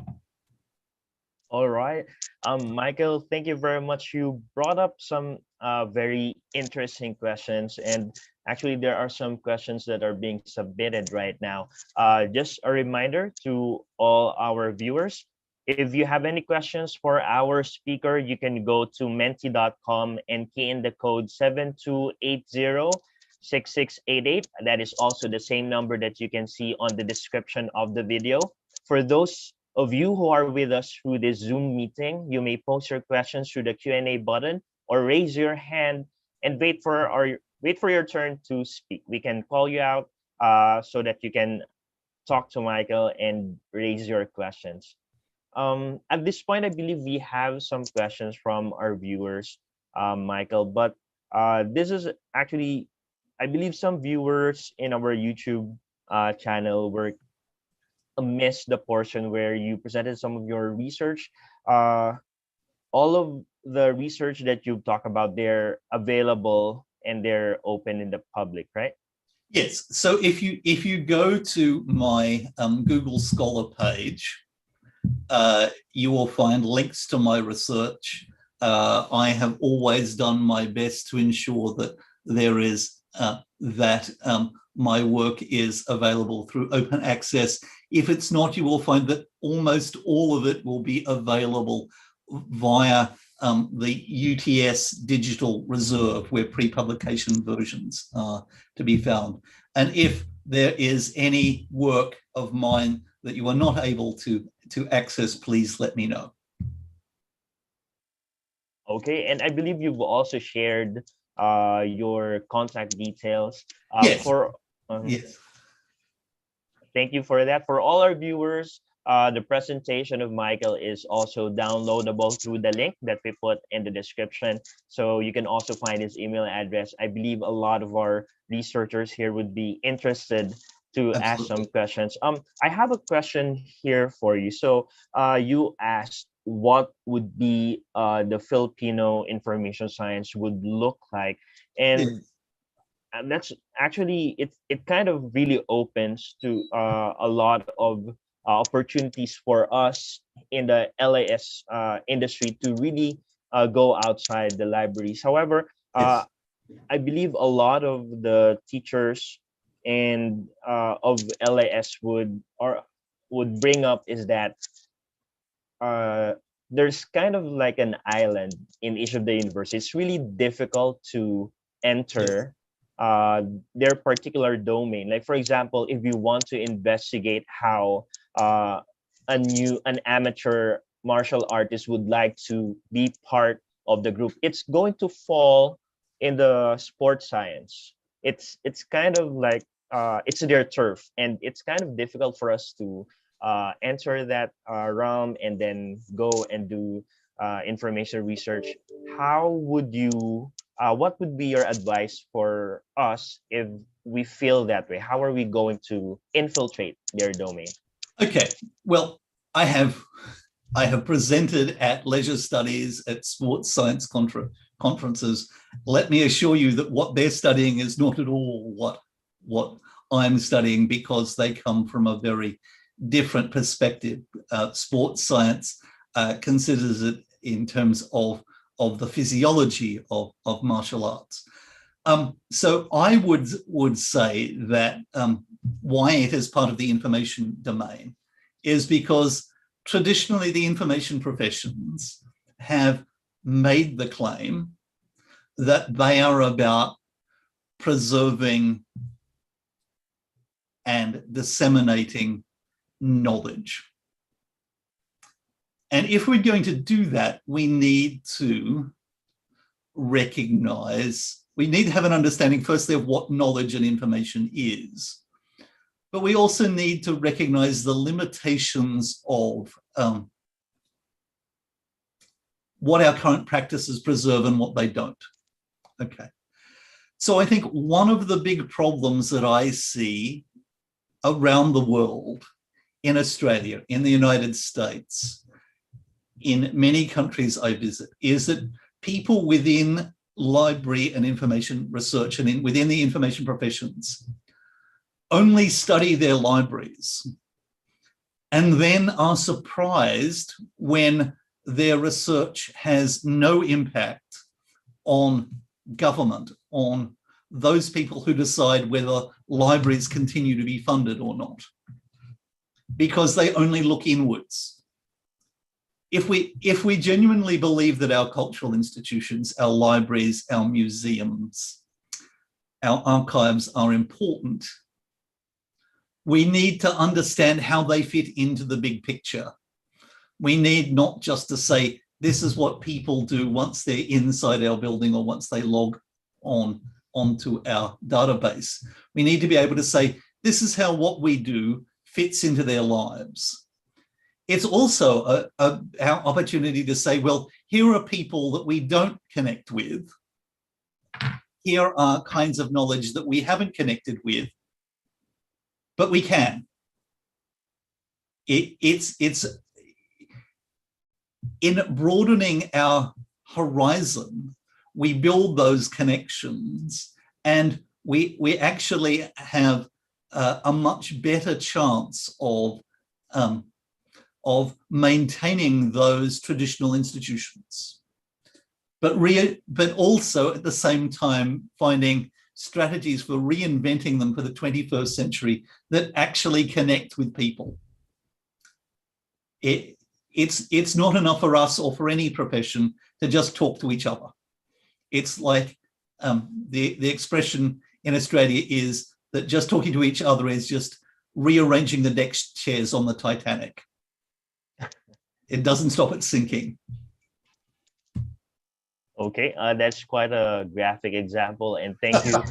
All right. Michael, thank you very much. You brought up some very interesting questions, and actually, there are some questions that are being submitted right now. Just a reminder to all our viewers, if you have any questions for our speaker, you can go to menti.com and key in the code 72806688. That is also the same number that you can see on the description of the video. For those of you who are with us through this Zoom meeting, you may post your questions through the Q&A button or raise your hand and wait for your turn to speak. We can call you out so that you can talk to Michael and raise your questions. At this point, I believe we have some questions from our viewers, Michael, but this is actually, I believe some viewers in our YouTube channel were missed the portion where you presented some of your research. All of the research that you've talked about, they're available and they're open in the public, right?
Yes. So if you go to my Google Scholar page, you will find links to my research. I have always done my best to ensure that there is my work is available through open access. If it's not, you will find that almost all of it will be available via the UTS digital reserve, where pre-publication versions are to be found. And if there is any work of mine that you are not able to access, please let me know.
Okay, and I believe you've also shared your contact details.
Yes.
Yes. Thank you for that. For all our viewers, the presentation of Michael is also downloadable through the link that we put in the description. So you can also find his email address. I believe a lot of our researchers here would be interested to
Absolutely.
ask some questions. I have a question here for you. So you asked what would be the Filipino information science would look like. And that's actually, it kind of really opens to a lot of opportunities for us in the LAS industry to really go outside the libraries. However, I believe a lot of the teachers and of LAS would bring up is that there's kind of like an island in each of the universities. It's really difficult to enter their particular domain. Like, for example, if you want to investigate how an amateur martial artist would like to be part of the group, it's going to fall in the sports science. It's kind of like it's their turf, and it's kind of difficult for us to enter that realm and then go and do information research. How would you what would be your advice for us if we feel that way? How are we going to infiltrate their domain?
Okay, well, I have presented at leisure studies, at sports science conferences. Let me assure you that what they're studying is not at all what I'm studying, because they come from a very different perspective. Sports science considers it in terms of the physiology of martial arts. So I would say that why it is part of the information domain is because traditionally the information professions have made the claim that they are about preserving and disseminating knowledge. And if we're going to do that, we need to recognize, we need to have an understanding, firstly, of what knowledge and information is. But we also need to recognize the limitations of what our current practices preserve and what they don't. Okay. So I think one of the big problems that I see around the world, in Australia, in the United States, in many countries I visit, is that people within library and information research and within the information professions only study their libraries and then are surprised when their research has no impact on government, on those people who decide whether libraries continue to be funded or not, because they only look inwards. If we genuinely believe that our cultural institutions, our libraries, our museums, our archives are important, we need to understand how they fit into the big picture. We need not just to say, this is what people do once they're inside our building or once they log onto our database. We need to be able to say, this is how what we do fits into their lives. It's also our opportunity to say, well, here are people that we don't connect with. Here are kinds of knowledge that we haven't connected with, but we can. It's in broadening our horizon, we build those connections, and we actually have a much better chance of maintaining those traditional institutions, but also at the same time finding strategies for reinventing them for the 21st century that actually connect with people. It's not enough for us or for any profession to just talk to each other. It's like the expression in Australia is that just talking to each other is just rearranging the deck chairs on the Titanic. It doesn't stop it sinking.
Okay, that's quite a graphic example, and thank you.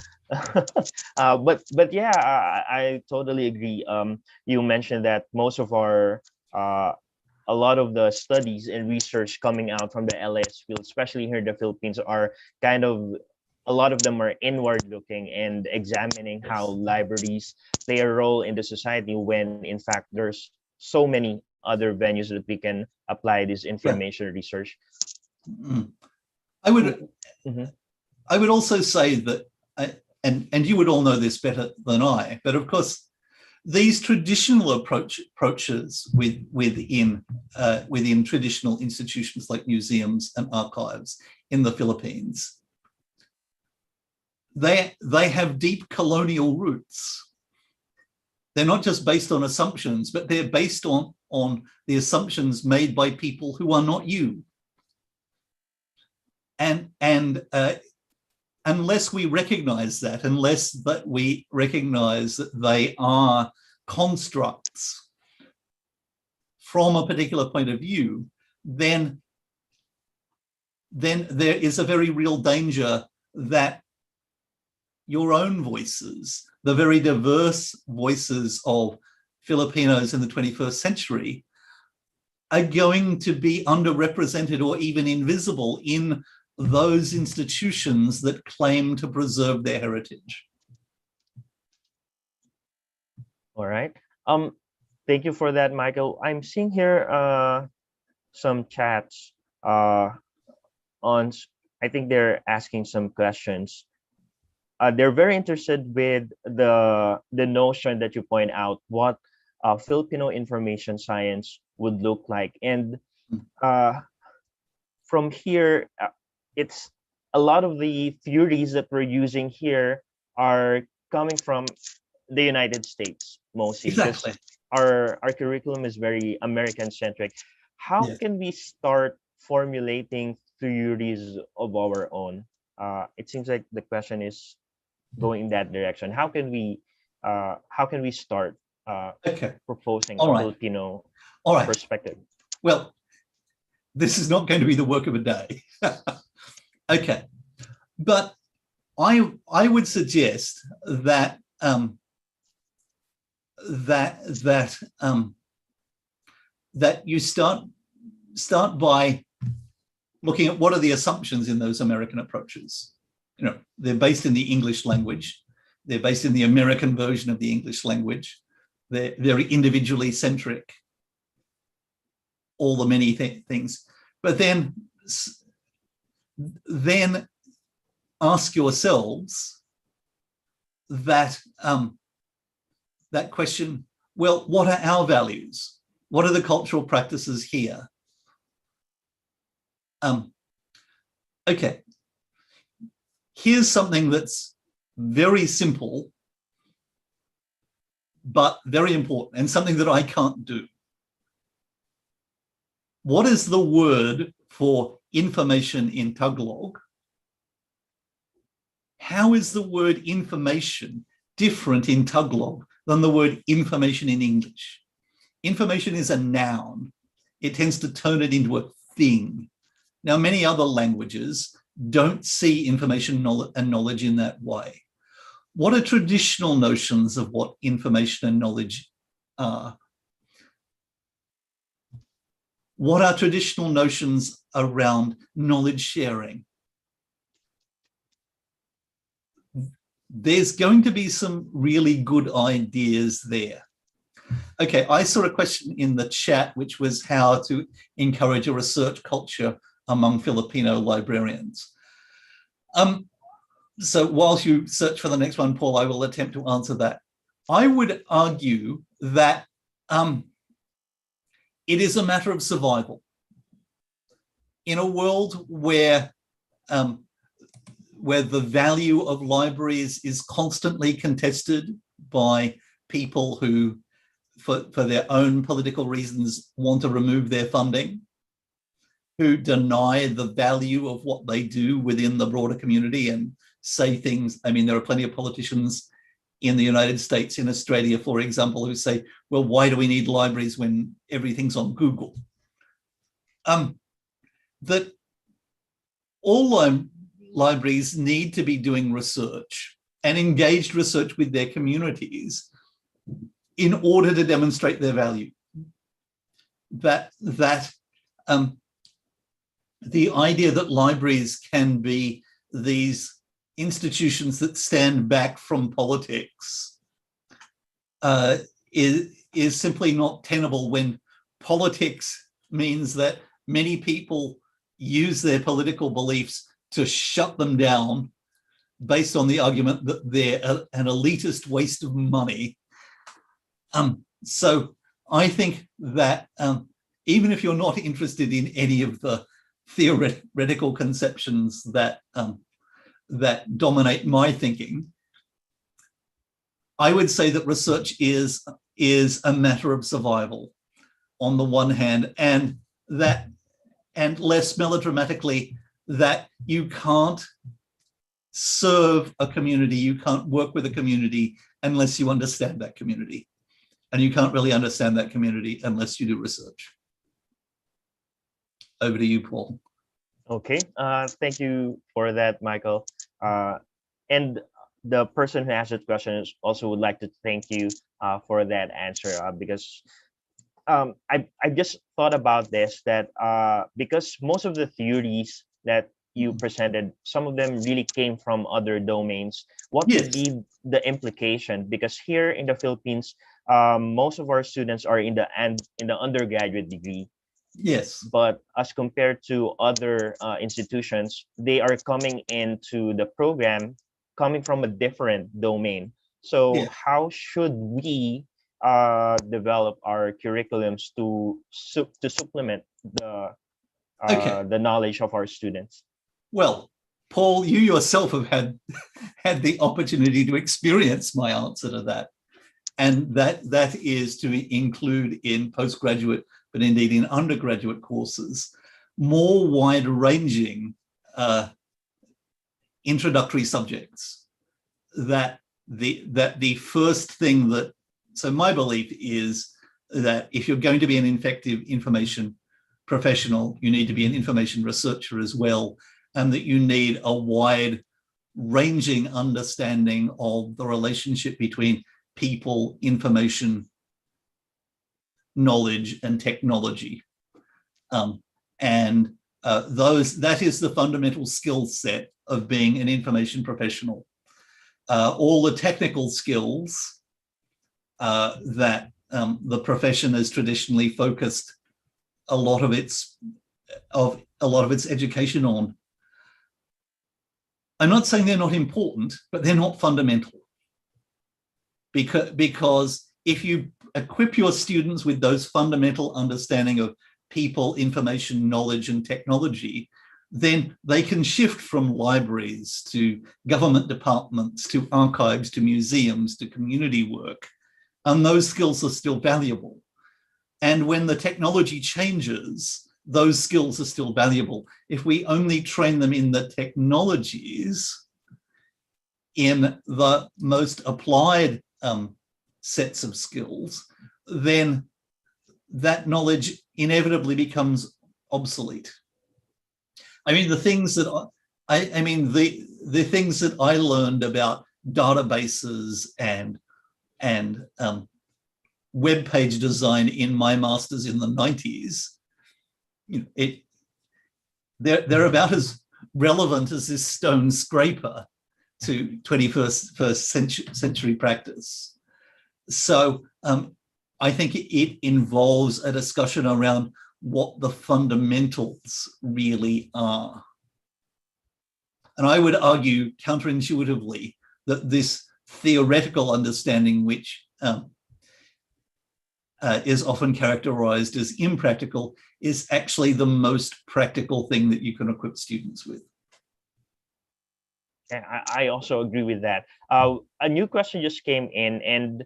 But yeah, I totally agree. You mentioned that most of our a lot of the studies and research coming out from the LAS field, especially here in the Philippines, are kind of, a lot of them are inward looking and examining how libraries play a role in the society, when in fact there's so many other venues that we can apply this information research.
I would also say that, and you would all know this better than I, but of course, these traditional approaches within traditional institutions like museums and archives in the Philippines, they have deep colonial roots. They're not just based on assumptions, but they're based on the assumptions made by people who are not you. And unless we recognize that, unless that we recognize that they are constructs from a particular point of view, then there is a very real danger that your own voices, the very diverse voices of Filipinos in the 21st century, are going to be underrepresented or even invisible in those institutions that claim to preserve their heritage.
All right. Thank you for that, Michael. I'm seeing here some chats on, I think they're asking some questions. They're very interested with the notion that you point out, what Filipino information science would look like. And from here, it's a lot of the theories that we're using here are coming from the United States mostly.
Exactly.
Our curriculum is very American centric. How can we start formulating theories of our own? It seems like the question is going in that direction. How can we start proposing a Filipino perspective?
Well, this is not going to be the work of a day. Okay, but I would suggest that that you start by looking at what are the assumptions in those American approaches. You know, they're based in the English language. They're based in the American version of the English language. They're very individually centric. All the many things, but then ask yourselves that that question. Well, what are our values? What are the cultural practices here? Okay, here's something that's very simple, but very important, and something that I can't do. What is the word for information in Tagalog? How is the word information different in Tagalog than the word information in English? Information is a noun. It tends to turn it into a thing. Now, many other languages don't see information and knowledge in that way. What are traditional notions of what information and knowledge are? What are traditional notions around knowledge sharing? There's going to be some really good ideas there. Okay, I saw a question in the chat, which was how to encourage a research culture among Filipino librarians. So whilst you search for the next one, Paul, I will attempt to answer that. I would argue that it is a matter of survival. In a world where the value of libraries is constantly contested by people who, for their own political reasons, want to remove their funding, who deny the value of what they do within the broader community and say things. I mean, there are plenty of politicians in the United States, in Australia, for example, who say, well, why do we need libraries when everything's on Google? That all libraries need to be doing research and engaged research with their communities in order to demonstrate their value. That the idea that libraries can be these institutions that stand back from politics is simply not tenable when politics means that many people use their political beliefs to shut them down based on the argument that they're an elitist waste of money. So I think that even if you're not interested in any of the theoretical conceptions that that dominate my thinking, I would say that research is a matter of survival on the one hand, and less melodramatically, that you can't serve a community, you can't work with a community unless you understand that community. And you can't really understand that community unless you do research. Over to you, Paul.
Okay, thank you for that, Michael. And the person who asked that question also would like to thank you for that answer, because I just thought about this, that because most of the theories that you presented, some of them really came from other domains. What would be the implication? Because here in the Philippines, most of our students are in the undergraduate degree.
Yes.
But as compared to other institutions, they are coming into the program coming from a different domain. So how should we develop our curriculums to supplement the knowledge of our students?
Well, Paul, you yourself have had the opportunity to experience my answer to that. And that is to include in postgraduate, but indeed in undergraduate courses, more wide-ranging introductory subjects. That the first thing that, so my belief is that if you're going to be an effective information professional, you need to be an information researcher as well, and that you need a wide-ranging understanding of the relationship between people, information, knowledge, and technology. That is the fundamental skill set of being an information professional. All the technical skills that the profession has traditionally focused a lot of its education on. I'm not saying they're not important, but they're not fundamental. Because if you equip your students with those fundamental understanding of people, information, knowledge, and technology, then they can shift from libraries to government departments, to archives, to museums, to community work. And those skills are still valuable. And when the technology changes, those skills are still valuable. If we only train them in the technologies, in the most applied sets of skills, then that knowledge inevitably becomes obsolete. I mean, the things that the things that I learned about databases and web page design in my master's in the 90s, you know, they're about as relevant as this stone scraper to 21st century practice. So I think it involves a discussion around what the fundamentals really are. And I would argue counterintuitively that this theoretical understanding, which is often characterized as impractical, is actually the most practical thing that you can equip students with.
I also agree with that. A new question just came in, and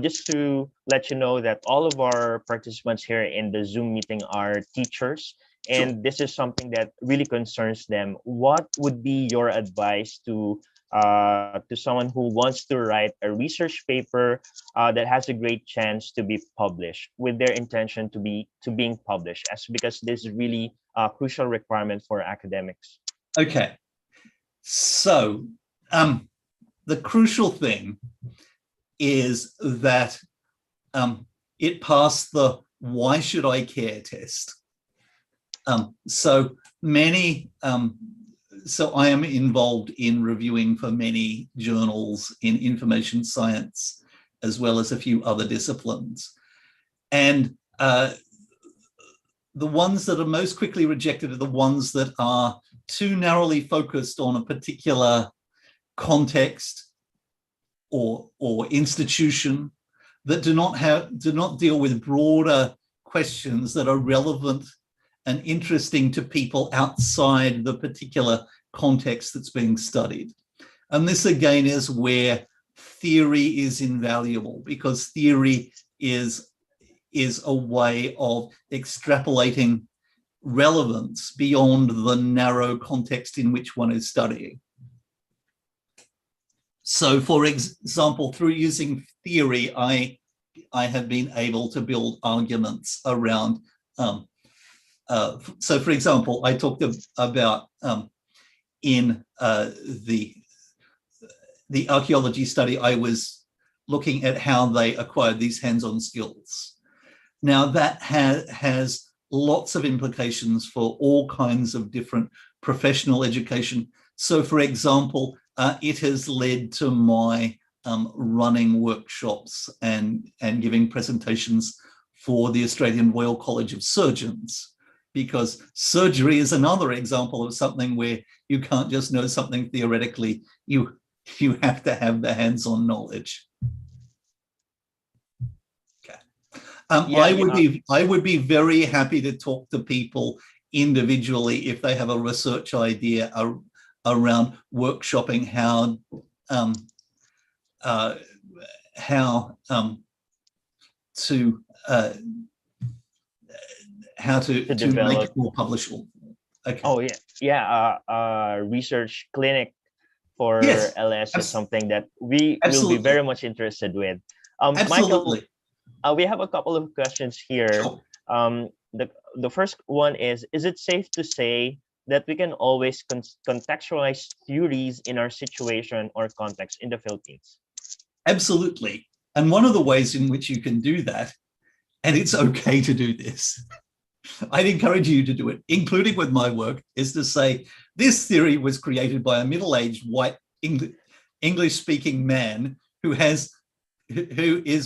just to let you know that all of our participants here in the Zoom meeting are teachers, and
Sure.
this is something that really concerns them. What would be your advice to someone who wants to write a research paper that has a great chance to be published, with their intention to being published, because this is really a crucial requirement for academics?
Okay, so the crucial thing is that it passed the "why should I care" test. So I am involved in reviewing for many journals in information science, as well as a few other disciplines. And the ones that are most quickly rejected are the ones that are too narrowly focused on a particular context or institution, that do not deal with broader questions that are relevant and interesting to people outside the particular context that's being studied. And this again is where theory is invaluable, because theory is a way of extrapolating relevance beyond the narrow context in which one is studying. So, for example, through using theory, I have been able to build arguments around. So, for example, I talked about in the archaeology study, I was looking at how they acquired these hands-on skills. Now, that has lots of implications for all kinds of different professional education. So, for example, it has led to my running workshops and giving presentations for the Australian Royal College of Surgeons, because surgery is another example of something where you can't just know something theoretically, you have to have the hands-on knowledge. Okay. I would be very happy to talk to people individually if they have a research idea around workshopping how to make it more publishable. Okay.
Oh yeah. Research clinic for LS is something that we will be very much interested with.
Absolutely.
Michael, we have a couple of questions here.
Sure.
The first one is it safe to say that we can always contextualize theories in our situation or context in the Philippines?
Absolutely. And one of the ways in which you can do that, and it's okay to do this, I'd encourage you to do it, including with my work, is to say, this theory was created by a middle-aged white English-speaking man who is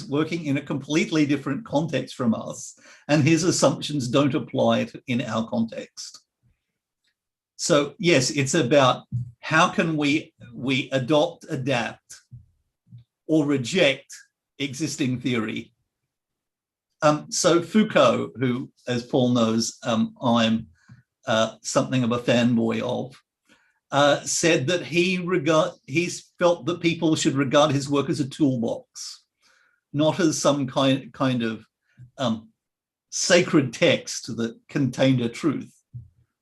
working in a completely different context from us, and his assumptions don't apply in our context. So yes, it's about how can we adopt, adapt, or reject existing theory So Foucault, who, as Paul knows, I'm something of a fanboy of, said that he felt that people should regard his work as a toolbox, not as some kind of sacred text that contained a truth,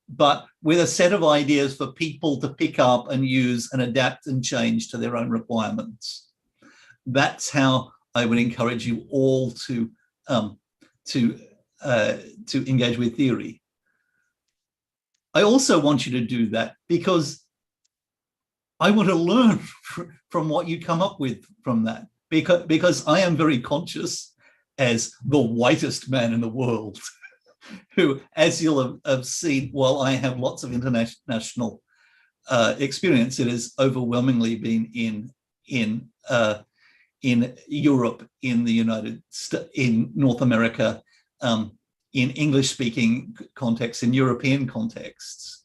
but with a set of ideas for people to pick up and use and adapt and change to their own requirements. That's how I would encourage you all to engage with theory. I also want you to do that because I want to learn from what you come up with from that, because I am very conscious as the whitest man in the world who, as you'll have seen, while I have lots of international experience, it has overwhelmingly been in Europe, in the United States, in North America, in English-speaking contexts, in European contexts.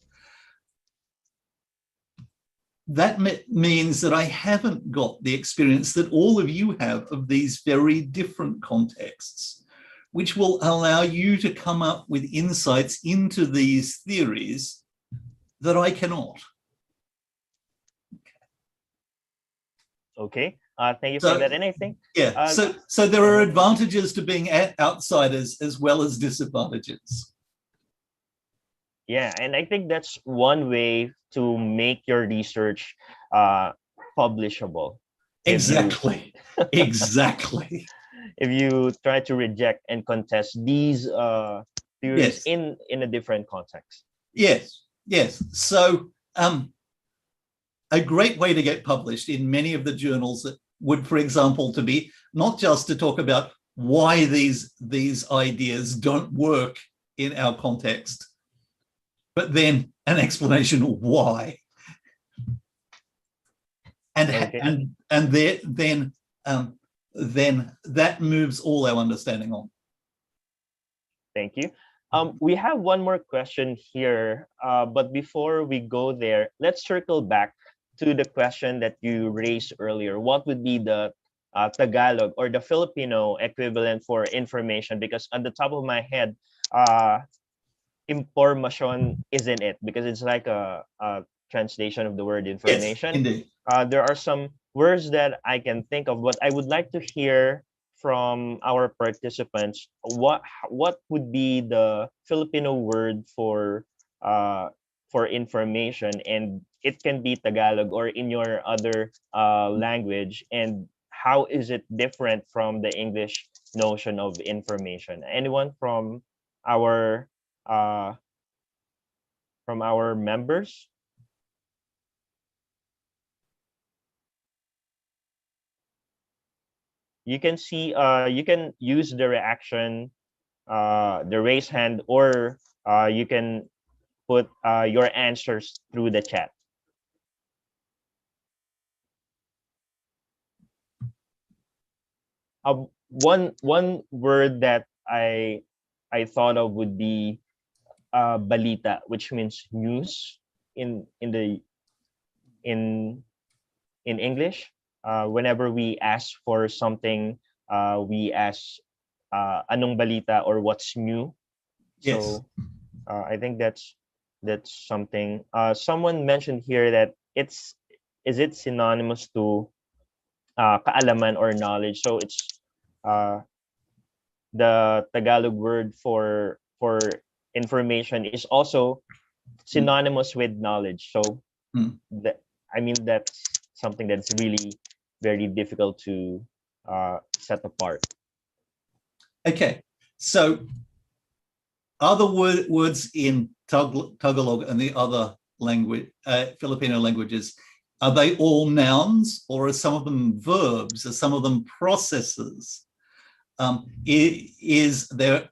That means that I haven't got the experience that all of you have of these very different contexts, which will allow you to come up with insights into these theories that I cannot.
Okay. Thank you for that. And I think,
yeah, so there are advantages to being outsiders as well as disadvantages.
Yeah, and I think that's one way to make your research publishable.
Exactly. Exactly.
If you try to reject and contest these theories in a different context.
Yes, yes. So a great way to get published in many of the journals that would, for example, to be not just to talk about why these ideas don't work in our context, but then an explanation of why. And
okay.
then that moves all our understanding on.
Thank you. We have one more question here, but before we go there, let's circle back to the question that you raised earlier. What would be the Tagalog or the Filipino equivalent for information? Because on the top of my head, information isn't it, because it's like a translation of the word information.
Yes, indeed.
There are some words that I can think of, but I would like to hear from our participants what would be the Filipino word for information, and it can be Tagalog or in your other language, and how is it different from the English notion of information? Anyone from our members? You can see, you can use the reaction, the raise hand, or you can put your answers through the chat. One word that I thought of would be balita, which means news in English. Whenever we ask for something, we ask anong balita, or what's new.
Yes.
So I think that's something. Someone mentioned here that is it synonymous to kaalaman or knowledge? So it's the Tagalog word for information is also synonymous with knowledge. So I mean, that's something that's really very difficult to set apart.
Okay, so other words in Tagalog and the other language, Filipino languages, are they all nouns, or are some of them verbs? Are some of them processes? Is there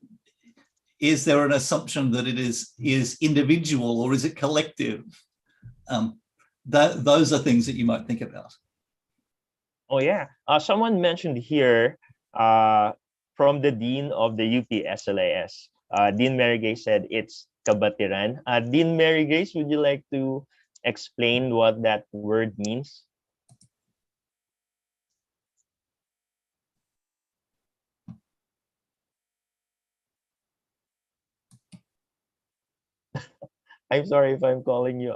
an assumption that it is individual, or is it collective? Those are things that you might think about.
Oh yeah, someone mentioned here from the Dean of the UP-SLAS, Dean Mary Grace said it's kabatiran. Dean Mary Grace, would you like to explain what that word means? I'm sorry if I'm calling you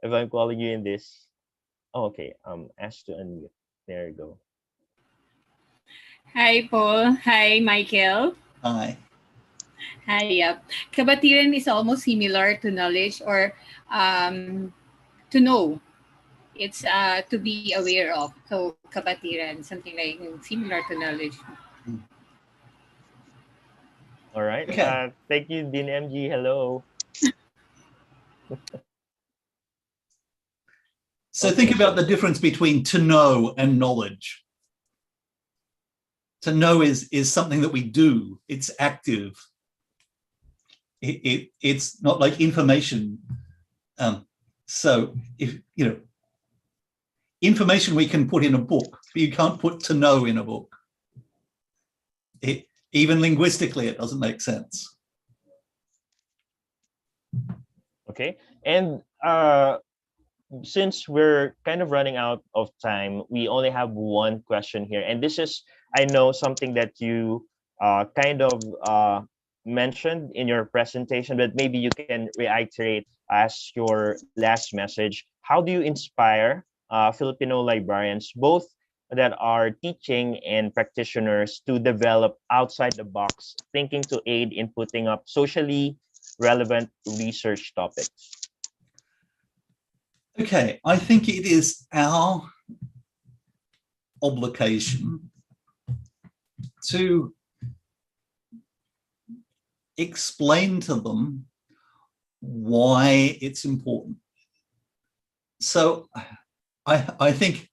in this. Oh, okay. Ask to unmute. There you go.
Hi, Paul. Hi, Michael.
Hi.
Hi, yep. Kabatiran is almost similar to knowledge or to know. It's to be aware of. So, kabatiran, something like similar to knowledge.
All right.
Okay.
Thank you, Dean MG. Hello.
So
Okay,
think about the difference between to know and knowledge. To know is something that we do. It's active. It's not like information. So if information we can put in a book, but you can't put to know in a book. Even linguistically, it doesn't make sense.
Okay, and since we're kind of running out of time, we only have one question here, and this is, I know, something that you kind of mentioned in your presentation, but maybe you can reiterate as your last message. How do you inspire Filipino librarians, both that are teaching and practitioners, to develop outside the box thinking to aid in putting up socially relevant research topics?
Okay, I think it is our obligation to explain to them why it's important. So I think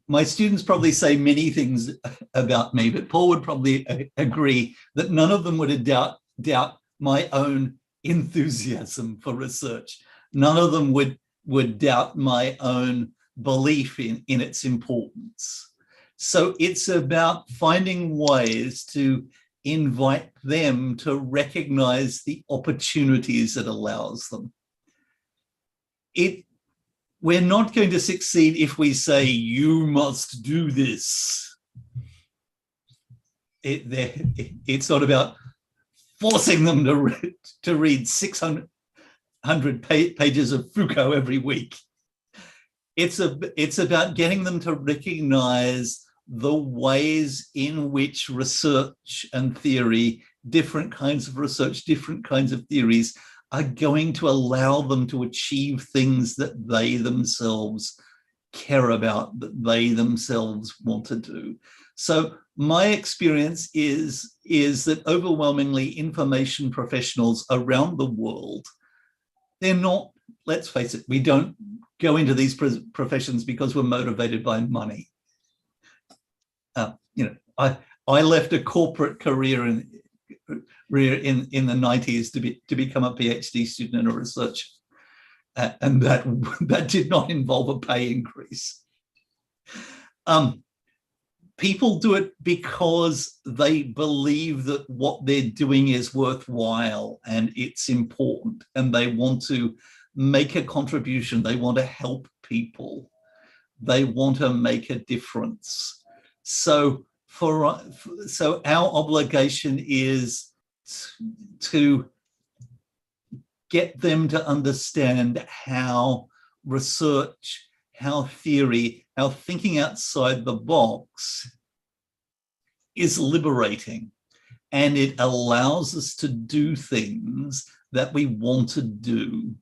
my students probably say many things about me, but Paul would probably agree that none of them would doubt my own enthusiasm for research. None of them would doubt my own belief in its importance. So it's about finding ways to invite them to recognize the opportunities it allows them. We're not going to succeed if we say, you must do this. It's not about forcing them to read 600 pages of Foucault every week. It's about getting them to recognize the ways in which research and theory, different kinds of research, different kinds of theories, are going to allow them to achieve things that they themselves care about, that they themselves want to do. So my experience is that overwhelmingly information professionals around the world, they're not, let's face it, we don't go into these professions because we're motivated by money. I left a corporate career in the 90s to become a PhD student and a researcher, and that did not involve a pay increase. People do it because they believe that what they're doing is worthwhile and it's important, and they want to make a contribution. They want to help people. They want to make a difference. So our obligation is to get them to understand how research, how theory, how thinking outside the box is liberating, and it allows us to do things that we want to do.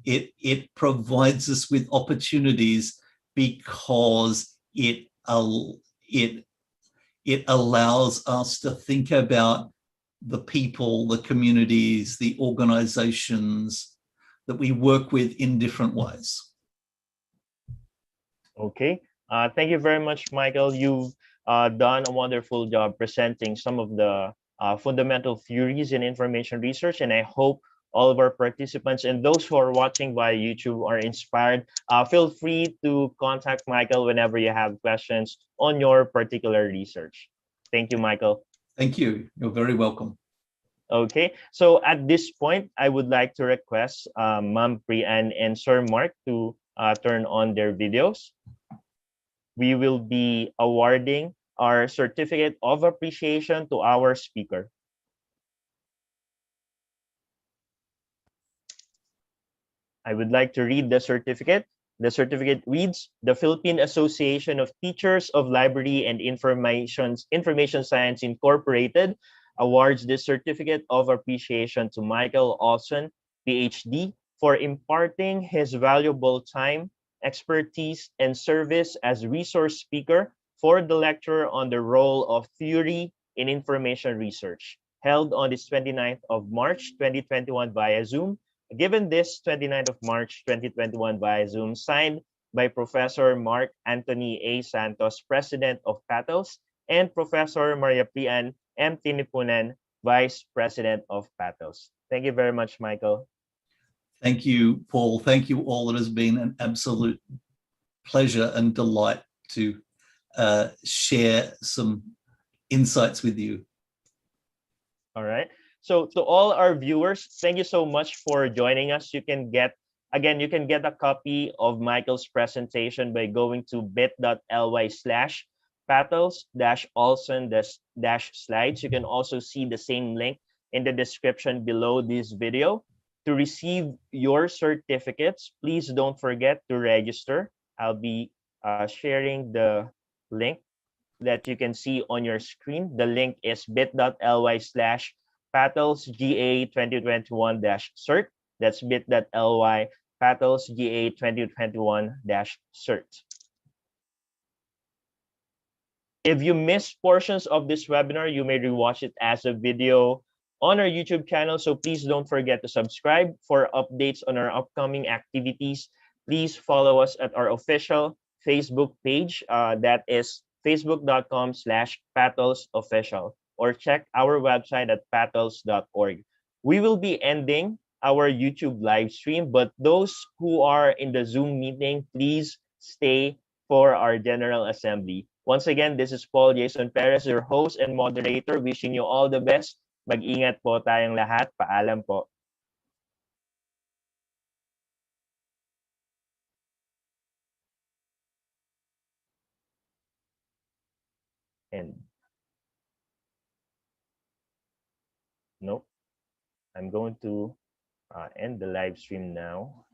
It provides us with opportunities because it allows us to think about the people, the communities, the organizations that we work with in different ways.
Okay. Thank you very much, Michael. You've done a wonderful job presenting some of the fundamental theories in information research, and I hope all of our participants and those who are watching via YouTube are inspired. Feel free to contact Michael whenever you have questions on your particular research. Thank you, Michael.
Thank you. You're very welcome.
Okay, so at this point, I would like to request Ma'am Priyan and Sir Mark to turn on their videos. We will be awarding our certificate of appreciation to our speaker. I would like to read the certificate. The certificate reads, the Philippine Association of Teachers of Library and Information Science Incorporated awards this certificate of appreciation to Michael Olsson, PhD, for imparting his valuable time, expertise, and service as resource speaker for the lecture on the role of theory in information research, held on this 29th of March 2021 via Zoom, given this 29th of March 2021 via Zoom, signed by Professor Mark Anthony A. Santos, President of PATLS, and Professor Maria Prian M. Tinipunan, Vice President of PATLS. Thank you very much, Michael.
Thank you, Paul. Thank you all. It has been an absolute pleasure and delight to share some insights with you.
All right. So to all our viewers, thank you so much for joining us. You can get a copy of Michael's presentation by going to bit.ly/patls-olson-slides. You can also see the same link in the description below this video. To receive your certificates, please don't forget to register. I'll be sharing the link that you can see on your screen. The link is bit.ly/PATLSGA 2021-cert. That's bit.ly PATLSGA 2021-cert. If you missed portions of this webinar, you may rewatch it as a video on our YouTube channel. So please don't forget to subscribe for updates on our upcoming activities. Please follow us at our official Facebook page. That is facebook.com/PATLSofficial, or check our website at patls.org. We will be ending our YouTube live stream, but those who are in the Zoom meeting, please stay for our General Assembly. Once again, this is Paul Jason Perez, your host and moderator, wishing you all the best. Mag-ingat po tayong lahat. Paalam po. And nope, I'm going to end the live stream now.